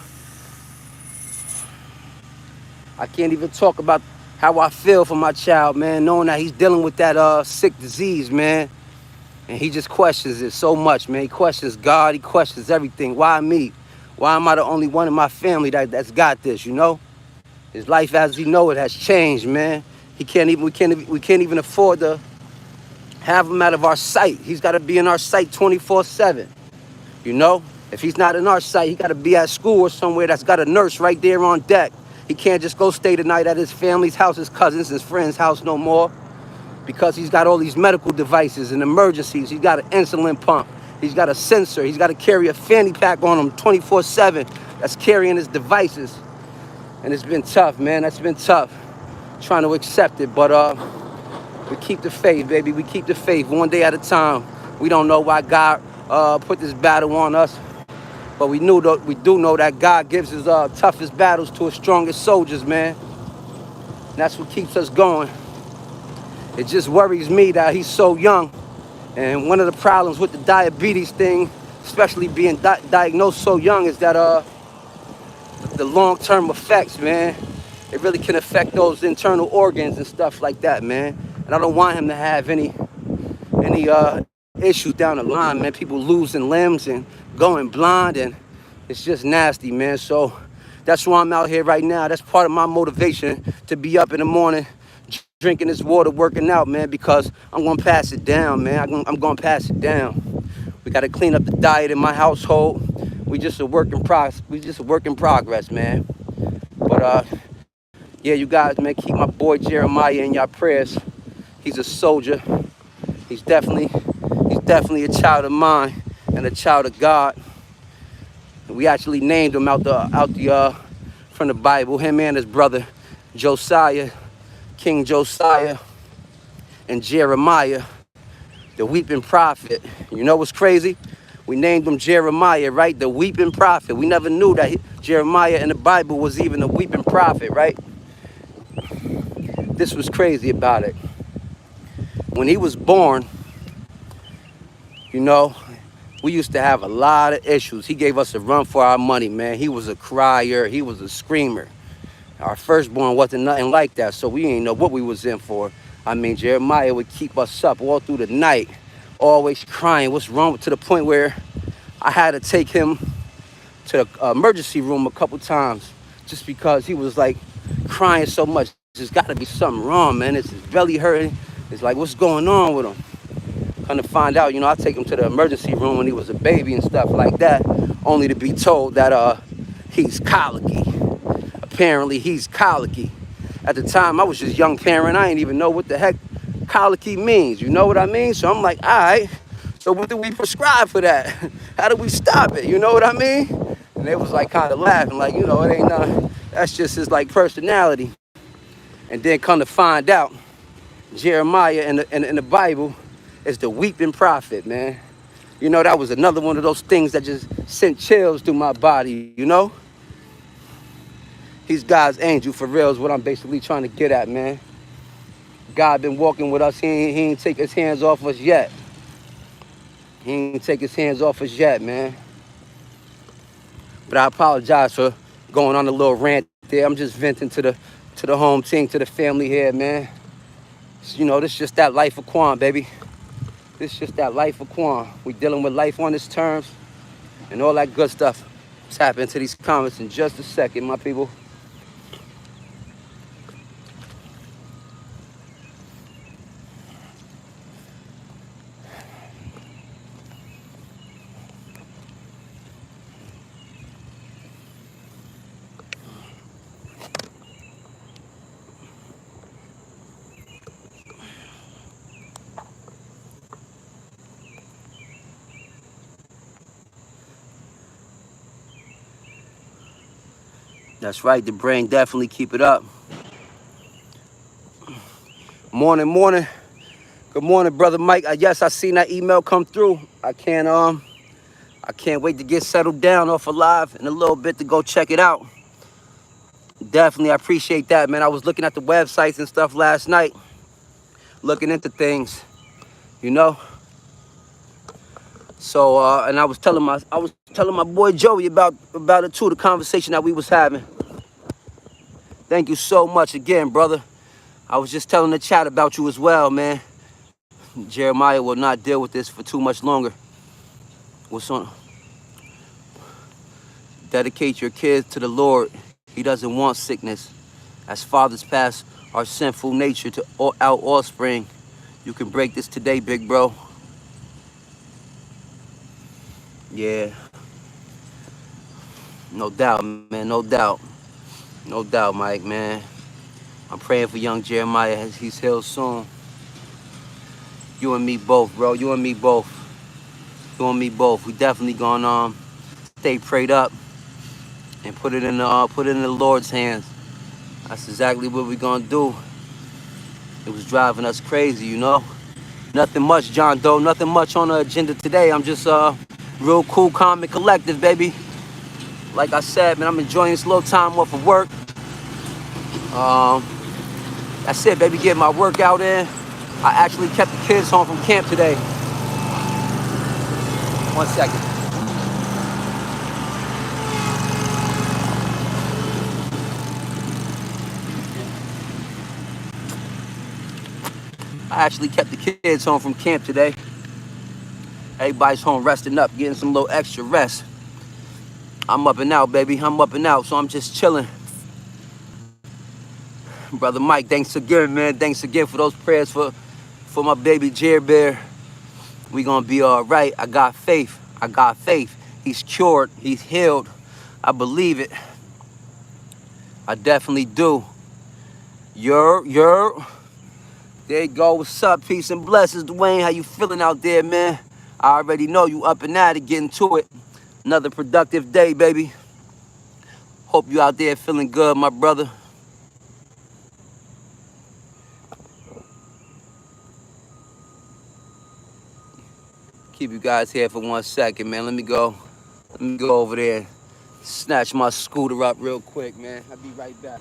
Speaker 1: I can't even talk about how I feel for my child, man, knowing that he's dealing with that sick disease, man. And he just questions it so much, man. He questions God. He questions everything. Why me? Why am I the only one in my family that's got this, you know? His life as he know it has changed, man. We can't even afford to have him out of our sight. He's got to be in our sight 24/7, you know? If he's not in our sight, he got to be at school or somewhere that's got a nurse right there on deck. He can't just go stay the night at his family's house, his cousins, his friend's house no more, because he's got all these medical devices and emergencies. He's got an insulin pump. He's got a sensor. He's got to carry a fanny pack on him 24/7 that's carrying his devices. And it's been tough, man. That's been tough trying to accept it. But we keep the faith, baby. We keep the faith one day at a time. We don't know why God put this battle on us. But we do know that God gives his toughest battles to his strongest soldiers, man. And that's what keeps us going. It just worries me that he's so young. And one of the problems with the diabetes thing, especially being diagnosed so young, is that the long-term effects, man. It really can affect those internal organs and stuff like that, man. And I don't want him to have any issues down the line, man. People losing limbs and going blind, and it's just nasty, man. So that's why I'm out here right now. That's part of my motivation to be up in the morning, drinking this water, working out, man, because I'm gonna pass it down, man. I'm gonna pass it down. We gotta clean up the diet in my household. We just a work in progress, man. But yeah, you guys, man, keep my boy Jeremiah in your prayers. He's a soldier. He's definitely a child of mine and a child of God. And we actually named him out from the Bible. Him and his brother Josiah, King Josiah, and Jeremiah, the weeping prophet. You know what's crazy? We named him Jeremiah, right? The weeping prophet. We never knew that Jeremiah in the Bible was even a weeping prophet, right? This was crazy about it. When he was born, you know, we used to have a lot of issues. He gave us a run for our money, man. He was a crier. He was a screamer. Our firstborn wasn't nothing like that, so we didn't know what we was in for. I mean, Jeremiah would keep us up all through the night, always crying. What's wrong? To the point where I had to take him to the emergency room a couple times just because he was like crying so much. There's got to be something wrong, man. It's his belly hurting. It's like, what's going on with him? Come to find out, you know, I take him to the emergency room when he was a baby and stuff like that, only to be told that he's colicky. Apparently he's colicky. At the time, I was just a young parent. I didn't even know what the heck colicky means. You know what I mean? So I'm like, all right, so what do we prescribe for that? How do we stop it? You know what I mean? And they was like kind of laughing, like, you know, it ain't nothing. That's just his like personality. And then come to find out, Jeremiah in the Bible is the weeping prophet, man. You know, that was another one of those things that just sent chills through my body, you know? He's God's angel, for real, is what I'm basically trying to get at, man. God been walking with us. He ain't take his hands off us yet. He ain't take his hands off us yet, man. But I apologize for going on a little rant there. I'm just venting to the home team, to the family here, man. You know, this is just that life of Quan, baby. This is just that life of Quan. We dealing with life on its terms and all that good stuff. Tap into these comments in just a second, my people. That's right, the brain definitely keep it up. Morning, morning. Good morning, brother Mike. Yes, I seen that email come through. I can't wait to get settled down off of live in a little bit to go check it out. Definitely, I appreciate that, man. I was looking at the websites and stuff last night, looking into things, you know. So, and I was telling my boy Joey about it too, the conversation that we was having. Thank you so much again, brother. I was just telling the chat about you as well, man. Jeremiah will not deal with this for too much longer. What's on? Dedicate your kids to the Lord. He doesn't want sickness. As fathers pass our sinful nature to our offspring. You can break this today, big bro. Yeah. No doubt, man. No doubt. No doubt, Mike, man. I'm praying for young Jeremiah as he's healed soon. You and me both, bro. You and me both. You and me both. We definitely gonna stay prayed up and put it in the Lord's hands. That's exactly what we're gonna do. It was driving us crazy, you know. Nothing much, John Doe. Nothing much on the agenda today. I'm just real cool, calm, and collective, baby. Like I said, man, I'm enjoying this little time off of work. That's it, baby. Get my workout in. I actually kept the kids home from camp today. 1 second. I actually kept the kids home from camp today. Everybody's home resting up, getting some little extra rest. I'm up and out, baby. I'm up and out, so I'm just chilling. Brother Mike, thanks again, man. Thanks again for those prayers for my baby Jer Bear. We gonna be all right. I got faith. I got faith. He's cured. He's healed. I believe it. I definitely do. There you go. What's up? Peace and blessings, Dwayne. How you feeling out there, man? I already know you up and at it, getting to it. Another productive day, baby. Hope you out there feeling good, my brother. Keep you guys here for 1 second, man. Let me go over there and snatch my scooter up real quick, man. I'll be right back.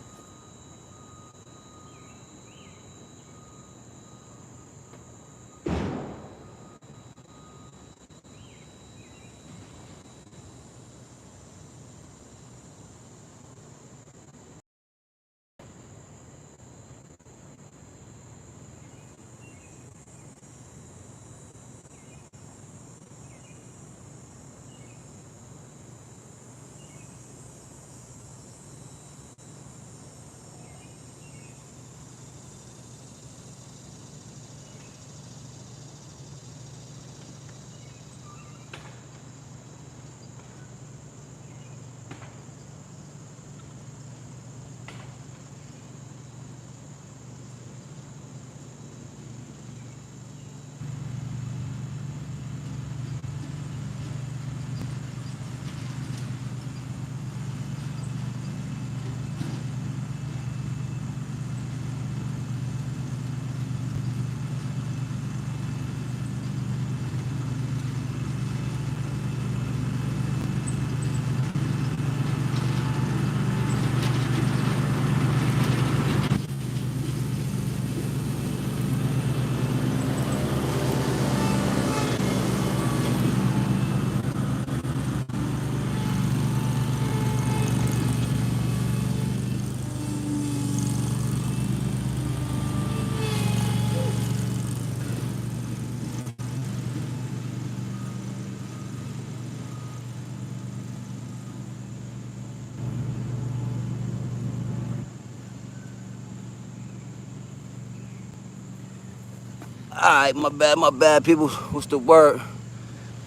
Speaker 1: Alright, my bad, people. What's the word?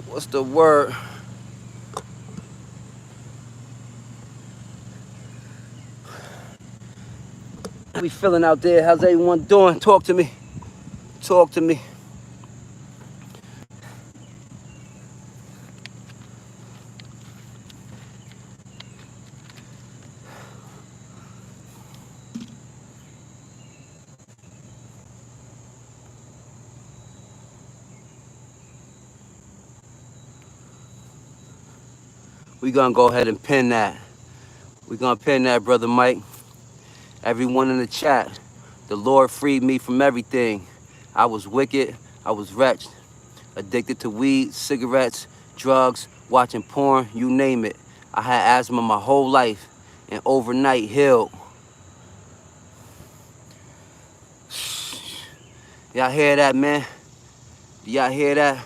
Speaker 1: What's the word? How we feeling out there? How's everyone doing? Talk to me. Talk to me. We gonna go ahead and pin that. We gonna pin that, Brother Mike. Everyone in the chat. The Lord freed me from everything. I was wicked. I was wretched. Addicted to weed, cigarettes, drugs, watching porn, you name it. I had asthma my whole life and overnight healed. Y'all hear that, man? Y'all hear that?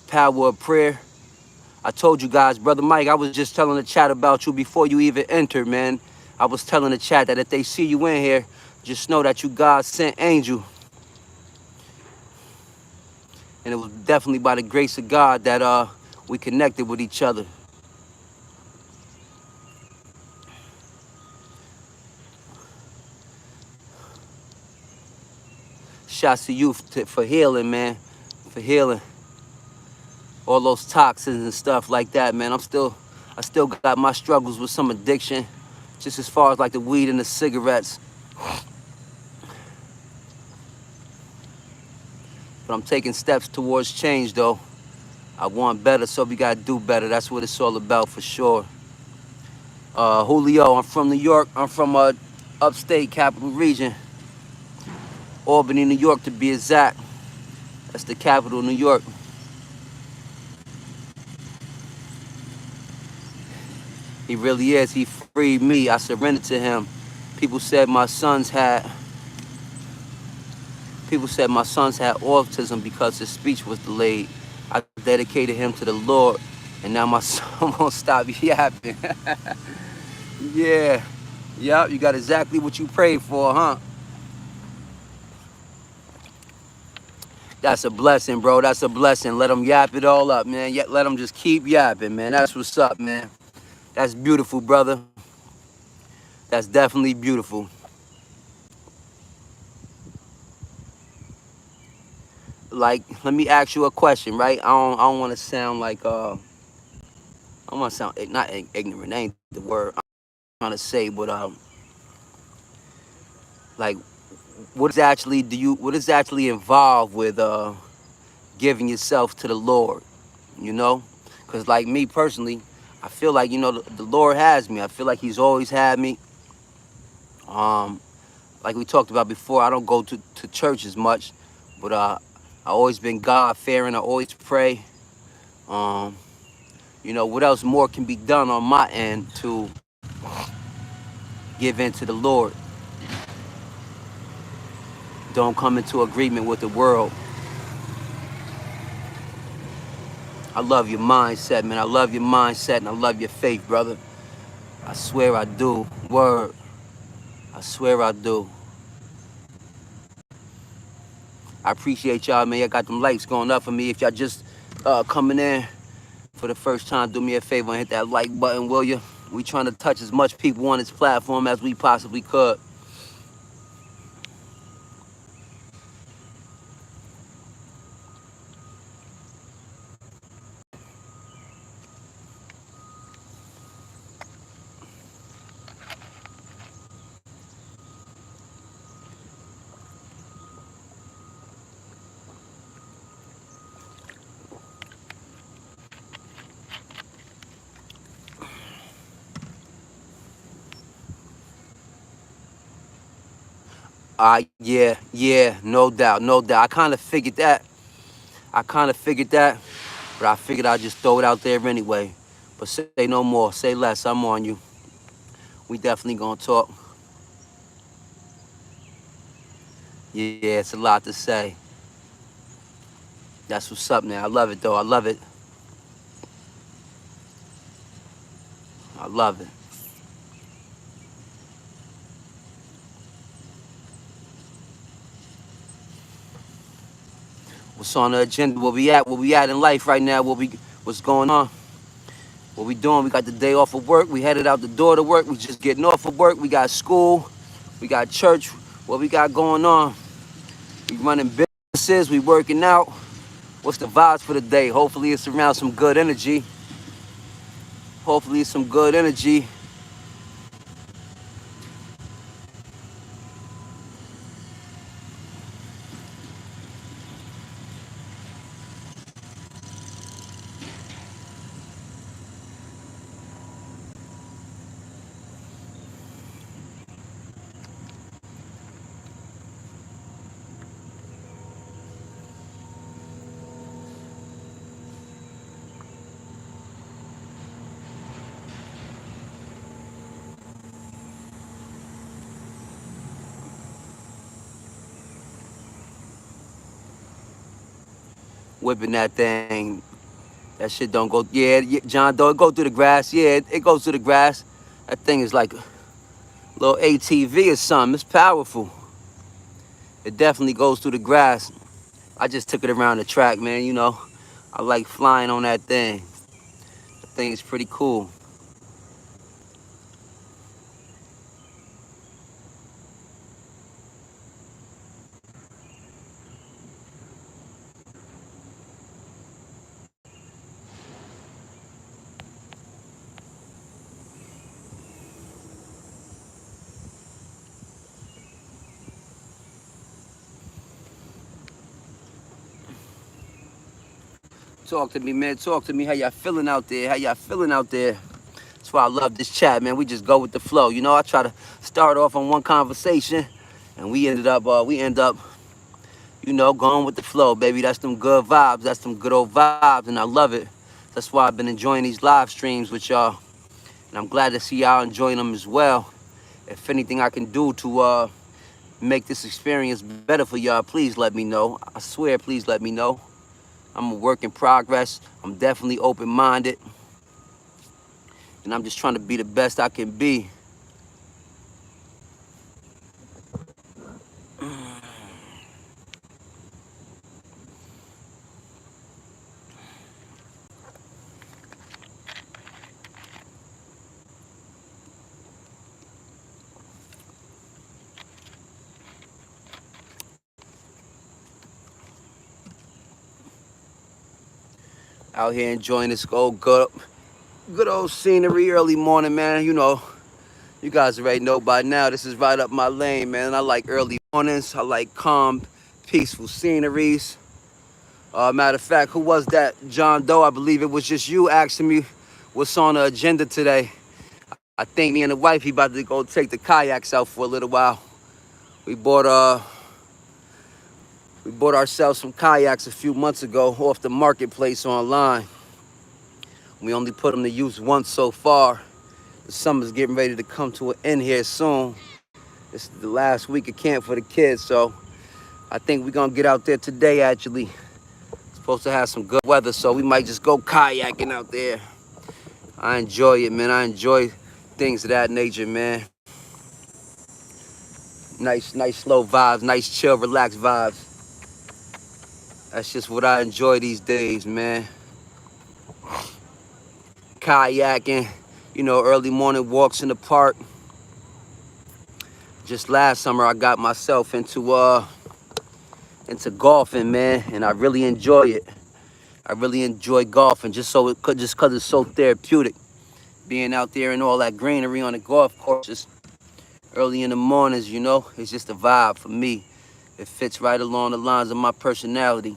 Speaker 1: Power of prayer. I told you guys, Brother Mike, I was just telling the chat about you before you even entered, man. I was telling the chat that if they see you in here, just know that you God sent angel. And it was definitely by the grace of God that we connected with each other. Shouts to you for healing, man. For healing. All those toxins and stuff like that, man. I still got my struggles with some addiction. Just as far as like the weed and the cigarettes. But I'm taking steps towards change, though. I want better, so we gotta do better. That's what it's all about, for sure. Julio, I'm from New York. I'm from upstate capital region. Albany, New York, to be exact. That's the capital of New York. He really is. He freed me. I surrendered to him. People said my sons had autism because his speech was delayed. I dedicated him to the Lord, and now my son won't stop yapping. Yeah. Yup, you got exactly what you prayed for, huh? That's a blessing, bro. That's a blessing. Let them yap it all up, man. Let them just keep yapping, man. That's what's up, man. That's beautiful, brother. That's definitely beautiful. Like, let me ask you a question, right? I don't want to sound like I don't want to sound not ignorant. That ain't the word I'm trying to say, but like, what is actually involved with giving yourself to the Lord? You know, because like me personally, I feel like the Lord has me. I feel like He's always had me. Like we talked about before, I don't go to church as much, but I always been God fearing. I always pray. What else more can be done on my end to give in to the Lord? Don't come into agreement with the world. I love your mindset, man. I love your mindset and I love your faith, brother. I swear I do. Word. I swear I do. I appreciate y'all, man. Y'all got them lights going up for me. If y'all just coming in for the first time, do me a favor and hit that like button, will you? We trying to touch as much people on this platform as we possibly could. Yeah, no doubt, no doubt. I kind of figured that. But I figured I'd just throw it out there anyway. But say no more, say less. I'm on you. We definitely gonna talk. Yeah, it's a lot to say. That's what's up, man. I love it, though. I love it. I love it. What's on the agenda? Where we at in life right now? What's going on? What we doing? We got the day off of work. We headed out the door to work. We just getting off of work. We got school. We got church. What we got going on? We running businesses. We working out. What's the vibes for the day? Hopefully it's around some good energy. Hopefully it's some good energy. Whipping that thing. That shit don't go, yeah, John Doe, it go through the grass. Yeah, it goes through the grass. That thing is like a little ATV or something. It's powerful. It definitely goes through the grass. I just took it around the track, man. You know, I like flying on that thing. The thing is pretty cool. Talk to me, man. Talk to me. How y'all feeling out there? How y'all feeling out there? That's why I love this chat, man. We just go with the flow. You know, I try to start off on one conversation, and we end up, you know, going with the flow, baby. That's them good vibes. That's them good old vibes, and I love it. That's why I've been enjoying these live streams with y'all, and I'm glad to see y'all enjoying them as well. If anything I can do to make this experience better for y'all, please let me know. I swear, please let me know. I'm a work in progress. I'm definitely open-minded, and I'm just trying to be the best I can be. Out here enjoying this good old scenery early morning, man. You know, you guys already know by now, this is right up my lane, man. I like early mornings. I like calm, peaceful sceneries. Matter of fact, who was that? John Doe, I believe it was just you asking me what's on the agenda today. I think me and the wife, he about to go take the kayaks out for a little while. We bought ourselves some kayaks a few months ago off the marketplace online. We only put them to use once so far. The summer's getting ready to come to an end here soon. This is the last week of camp for the kids, so I think we're gonna get out there today, actually. It's supposed to have some good weather, so we might just go kayaking out there. I enjoy it, man. I enjoy things of that nature, man. Nice slow vibes, nice chill, relaxed vibes. That's just what I enjoy these days, man. Kayaking, you know, early morning walks in the park. Just last summer, I got myself into golfing, man, and I really enjoy it. I really enjoy golfing just cause it's so therapeutic. Being out there and all that greenery on the golf course, just early in the mornings, you know, it's just a vibe for me. It fits right along the lines of my personality.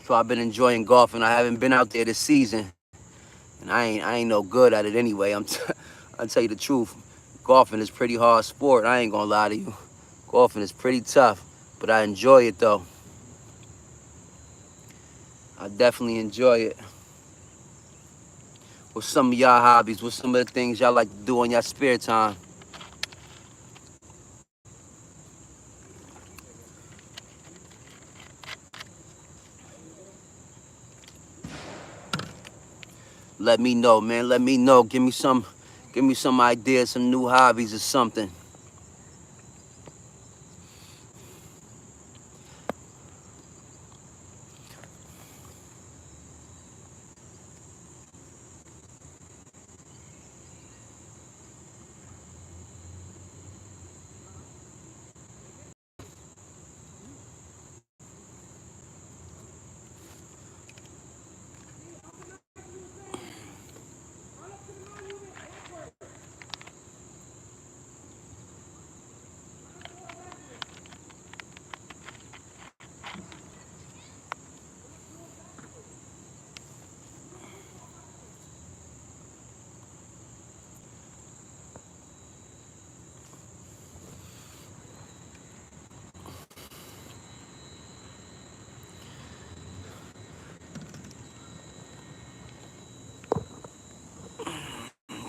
Speaker 1: So I've been enjoying golfing. I haven't been out there this season, and I ain't no good at it anyway. I'll tell you the truth. Golfing is pretty hard sport. I ain't gonna lie to you. Golfing is pretty tough, but I enjoy it though. I definitely enjoy it. What's some of y'all hobbies? What's some of the things y'all like to do in your spare time? Let me know, man. Let me know. Give me some ideas, some new hobbies or something.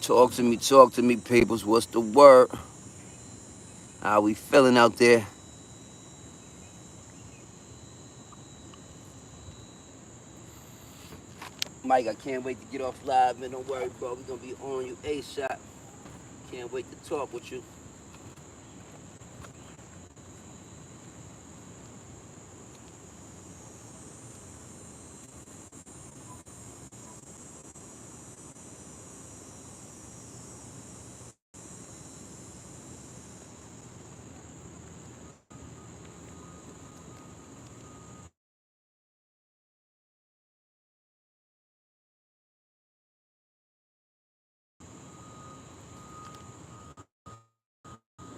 Speaker 1: Talk to me, peoples. What's the word? How we feeling out there? Mike, I can't wait to get off live, man. Don't worry, bro. We're gonna be on you ASAP. Can't wait to talk with you.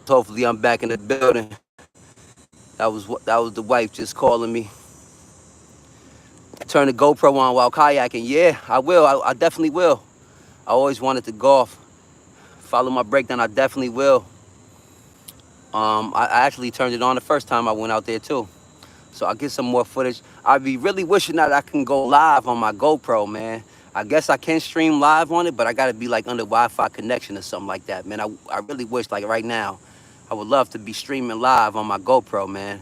Speaker 1: Hopefully, I'm back in the building. That was the wife just calling me. Turn the GoPro on while kayaking. Yeah, I will. I definitely will. I always wanted to golf. Follow my breakdown. I definitely will. I actually turned it on the first time I went out there too. So I'll get some more footage. I'd be really wishing that I can go live on my GoPro, man. I guess I can stream live on it, but I gotta be like under Wi-Fi connection or something like that, man. I really wish, like right now, I would love to be streaming live on my GoPro, man.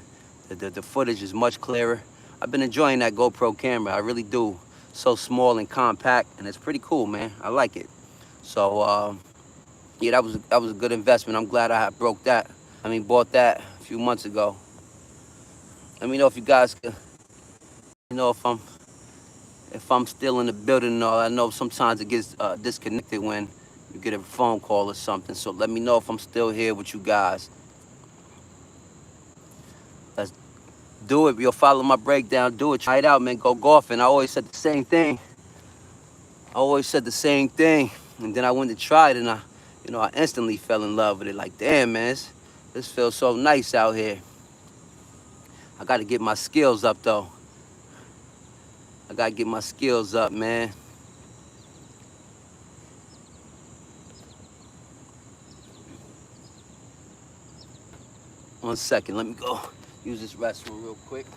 Speaker 1: The footage is much clearer. I've been enjoying that GoPro camera, I really do. So small and compact, and it's pretty cool, man. I like it. So, yeah, that was a good investment. I'm glad bought that a few months ago. Let me know if you guys can, if I'm still in the building and all. I know sometimes it gets disconnected when you get a phone call or something. So let me know if I'm still here with you guys. Let's do it. You'll follow my breakdown. Do it. Try it out, man. Go golfing. I always said the same thing. And then I went to try it, and I instantly fell in love with it. Like, damn, man, this feels so nice out here. I got to get my skills up, though. I got to get my skills up, man. One second. Let me go use this restroom real quick.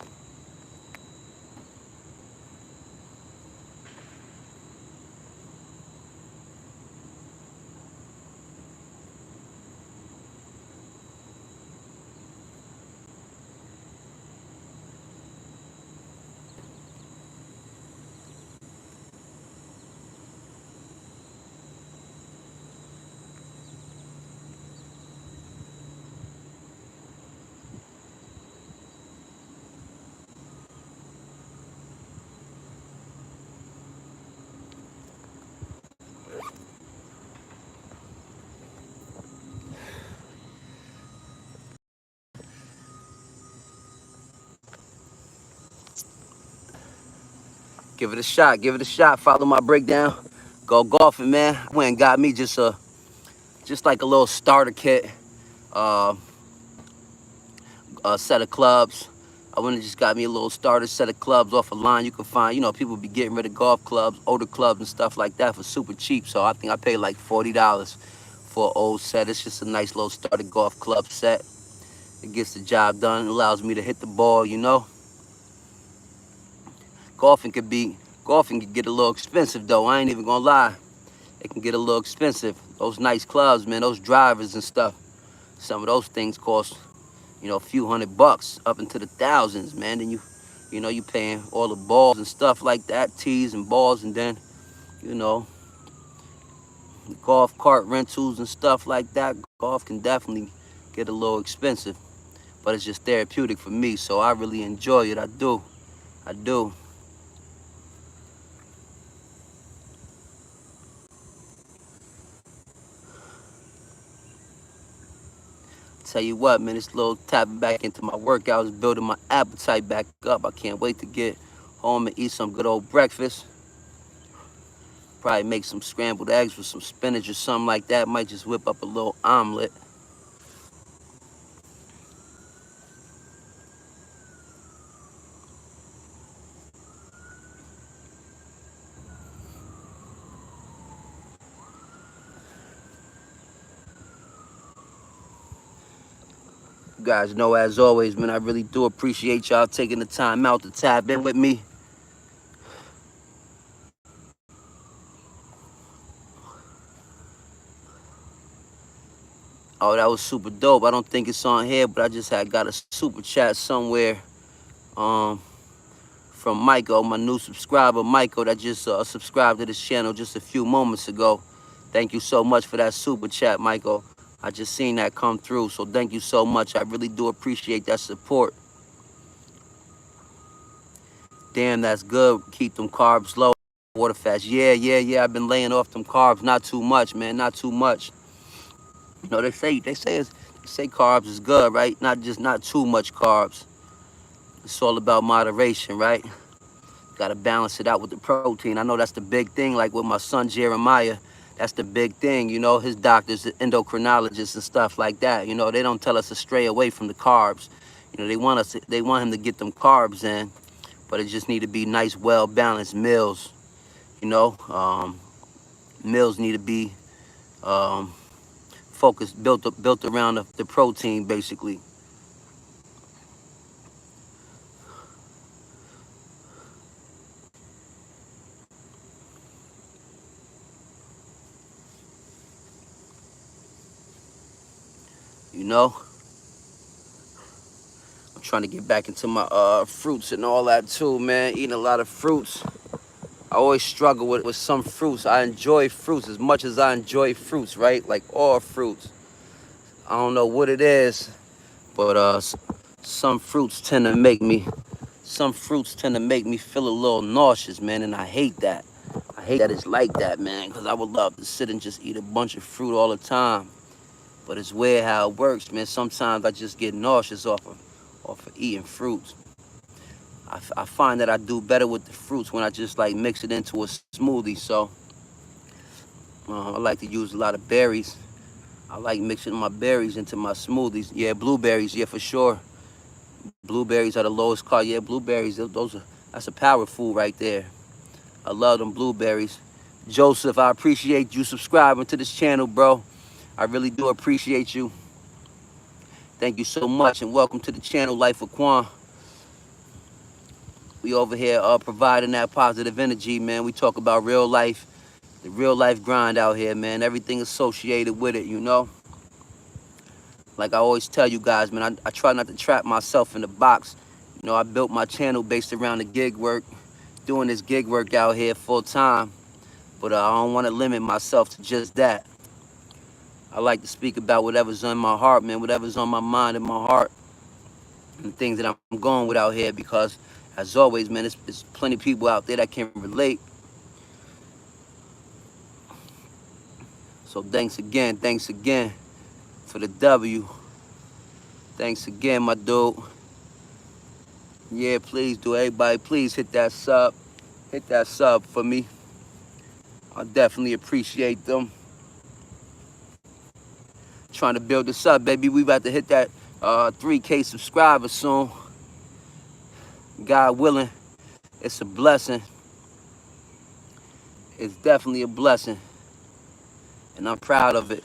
Speaker 1: Give it a shot. Give it a shot. Follow my breakdown. Go golfing, man. I went and got me just like a little starter kit, uh, a set of clubs. I went and just got me a little starter set of clubs off a line. You can find, people be getting rid of golf clubs, older clubs and stuff like that for super cheap. So I think I paid like $40 for an old set. It's just a nice little starter golf club set. It gets the job done. It allows me to hit the ball. Golfing could get a little expensive though. I ain't even gonna lie. It can get a little expensive. Those nice clubs, man, those drivers and stuff. Some of those things cost, a few $100 up into the thousands, man. Then you paying all the balls and stuff like that, tees and balls, and then, golf cart rentals and stuff like that. Golf can definitely get a little expensive, but it's just therapeutic for me, so I really enjoy it. I do. Tell you what, man, this little tapping back into my workout is building my appetite back up. I can't wait to get home and eat some good old breakfast. Probably make some scrambled eggs with some spinach or something like that. Might just whip up a little omelet. You guys know, as always, man, I really do appreciate y'all taking the time out to tap in with me. Oh, that was super dope. I don't think it's on here, but I just had got a super chat somewhere um, from Michael, my new subscriber, Michael, that just subscribed to this channel just a few moments ago. Thank you so much for that super chat, Michael. I just seen that come through, so thank you so much. I really do appreciate that support. Damn, that's good. Keep them carbs low. Water fast. Yeah. I've been laying off them carbs. Not too much, man. Not too much. You know, they say carbs is good, right? Not too much carbs. It's all about moderation, right? Got to balance it out with the protein. I know that's the big thing. Like with my son Jeremiah, that's the big thing. You know, his doctors, the endocrinologists and stuff like that. You know, they don't tell us to stray away from the carbs. You know, they want him to get them carbs in, but it just need to be nice, well balanced meals. You know, meals need to be focused, built around the protein, basically. You know, I'm trying to get back into my fruits and all that too, man. Eating a lot of fruits. I always struggle with some fruits. I enjoy fruits as much as I enjoy fruits, right? Like all fruits. I don't know what it is, but some fruits tend to make me feel a little nauseous, man, and I hate that. I hate that it's like that, man, because I would love to sit and just eat a bunch of fruit all the time. But it's weird how it works, man. Sometimes I just get nauseous off of eating fruits. I find that I do better with the fruits when I just like mix it into a smoothie. So I like to use a lot of berries. I like mixing my berries into my smoothies. Yeah, blueberries, yeah, for sure. Blueberries are the lowest carb. Yeah, blueberries, that's a power food right there. I love them blueberries. Joseph, I appreciate you subscribing to this channel, bro. I really do appreciate you. Thank you so much, and welcome to the channel, Life of Quan. We over here providing that positive energy, man. We talk about real life, the real life grind out here, man. Everything associated with it, you know. Like I always tell you guys, man, I try not to trap myself in the box. You know, I built my channel based around the gig work, doing this gig work out here full time. But I don't want to limit myself to just that. I like to speak about whatever's on my heart, man, whatever's on my mind and my heart, and things that I'm going with out here, because as always, man, there's plenty of people out there that can relate. So thanks again for the W. Thanks again, my dude. Yeah, please do. Everybody, please hit that sub. Hit that sub for me. I definitely appreciate them. Trying to build this up, baby. We about to hit that 3K subscribers soon. God willing, it's a blessing. It's definitely a blessing, and I'm proud of it.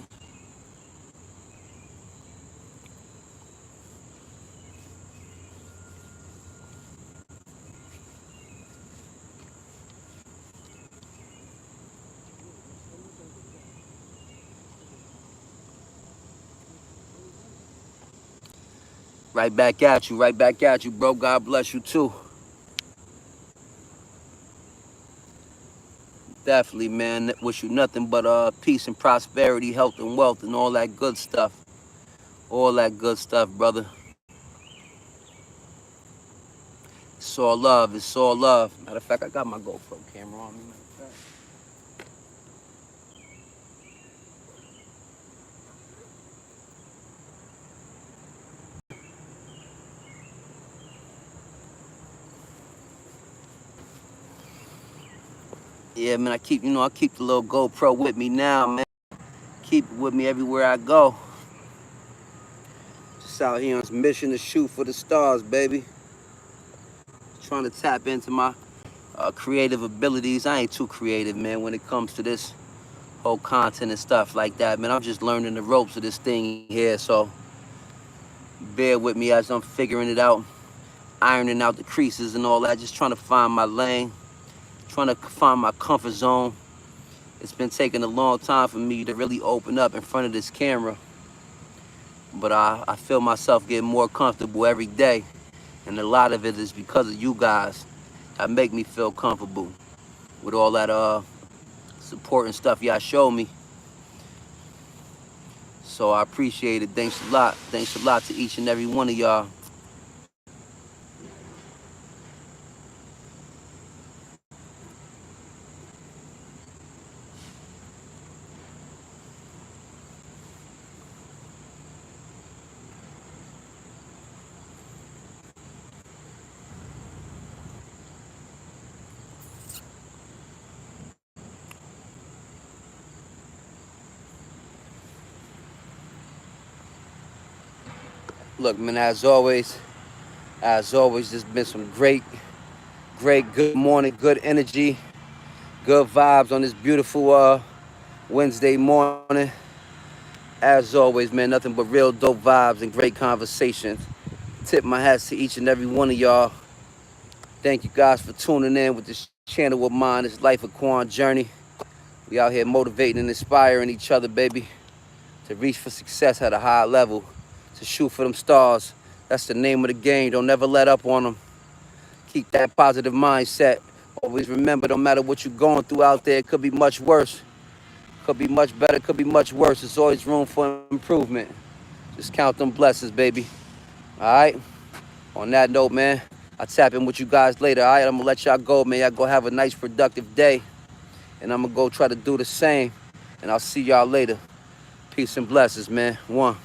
Speaker 1: Right back at you, bro. God bless you too. Definitely, man. Wish you nothing but peace and prosperity, health and wealth, and all that good stuff. All that good stuff, brother. It's all love. It's all love. Matter of fact, I got my GoPro camera on me. Yeah, man. I keep the little GoPro with me now, man. Keep it with me everywhere I go. Just out here on this mission to shoot for the stars, baby. Trying to tap into my creative abilities. I ain't too creative, man, when it comes to this whole content and stuff like that, man. I'm just learning the ropes of this thing here, so bear with me as I'm figuring it out, ironing out the creases and all that, just trying to find my lane, trying to find my comfort zone. It's been taking a long time for me to really open up in front of this camera. but I feel myself getting more comfortable every day. And a lot of it is because of you guys that make me feel comfortable with all that support and stuff y'all show me. So I appreciate it. Thanks a lot. Thanks a lot to each and every one of y'all. Look, man, as always, there's been some great, good morning, good energy, good vibes on this beautiful Wednesday morning. As always, man, nothing but real dope vibes and great conversations. Tip my hats to each and every one of y'all. Thank you guys for tuning in with this channel of mine, this Life of Quan journey. We out here motivating and inspiring each other, baby, to reach for success at a high level, to shoot for them stars. That's the name of the game. Don't never let up on them. Keep that positive mindset. Always remember, no matter what you're going through out there, it could be much worse. Could be much better, could be much worse. There's always room for improvement. Just count them blessings, baby. All right? On that note, man, I'll tap in with you guys later. All right? I'm going to let y'all go, man. Y'all go have a nice, productive day. And I'm going to go try to do the same. And I'll see y'all later. Peace and blessings, man. One.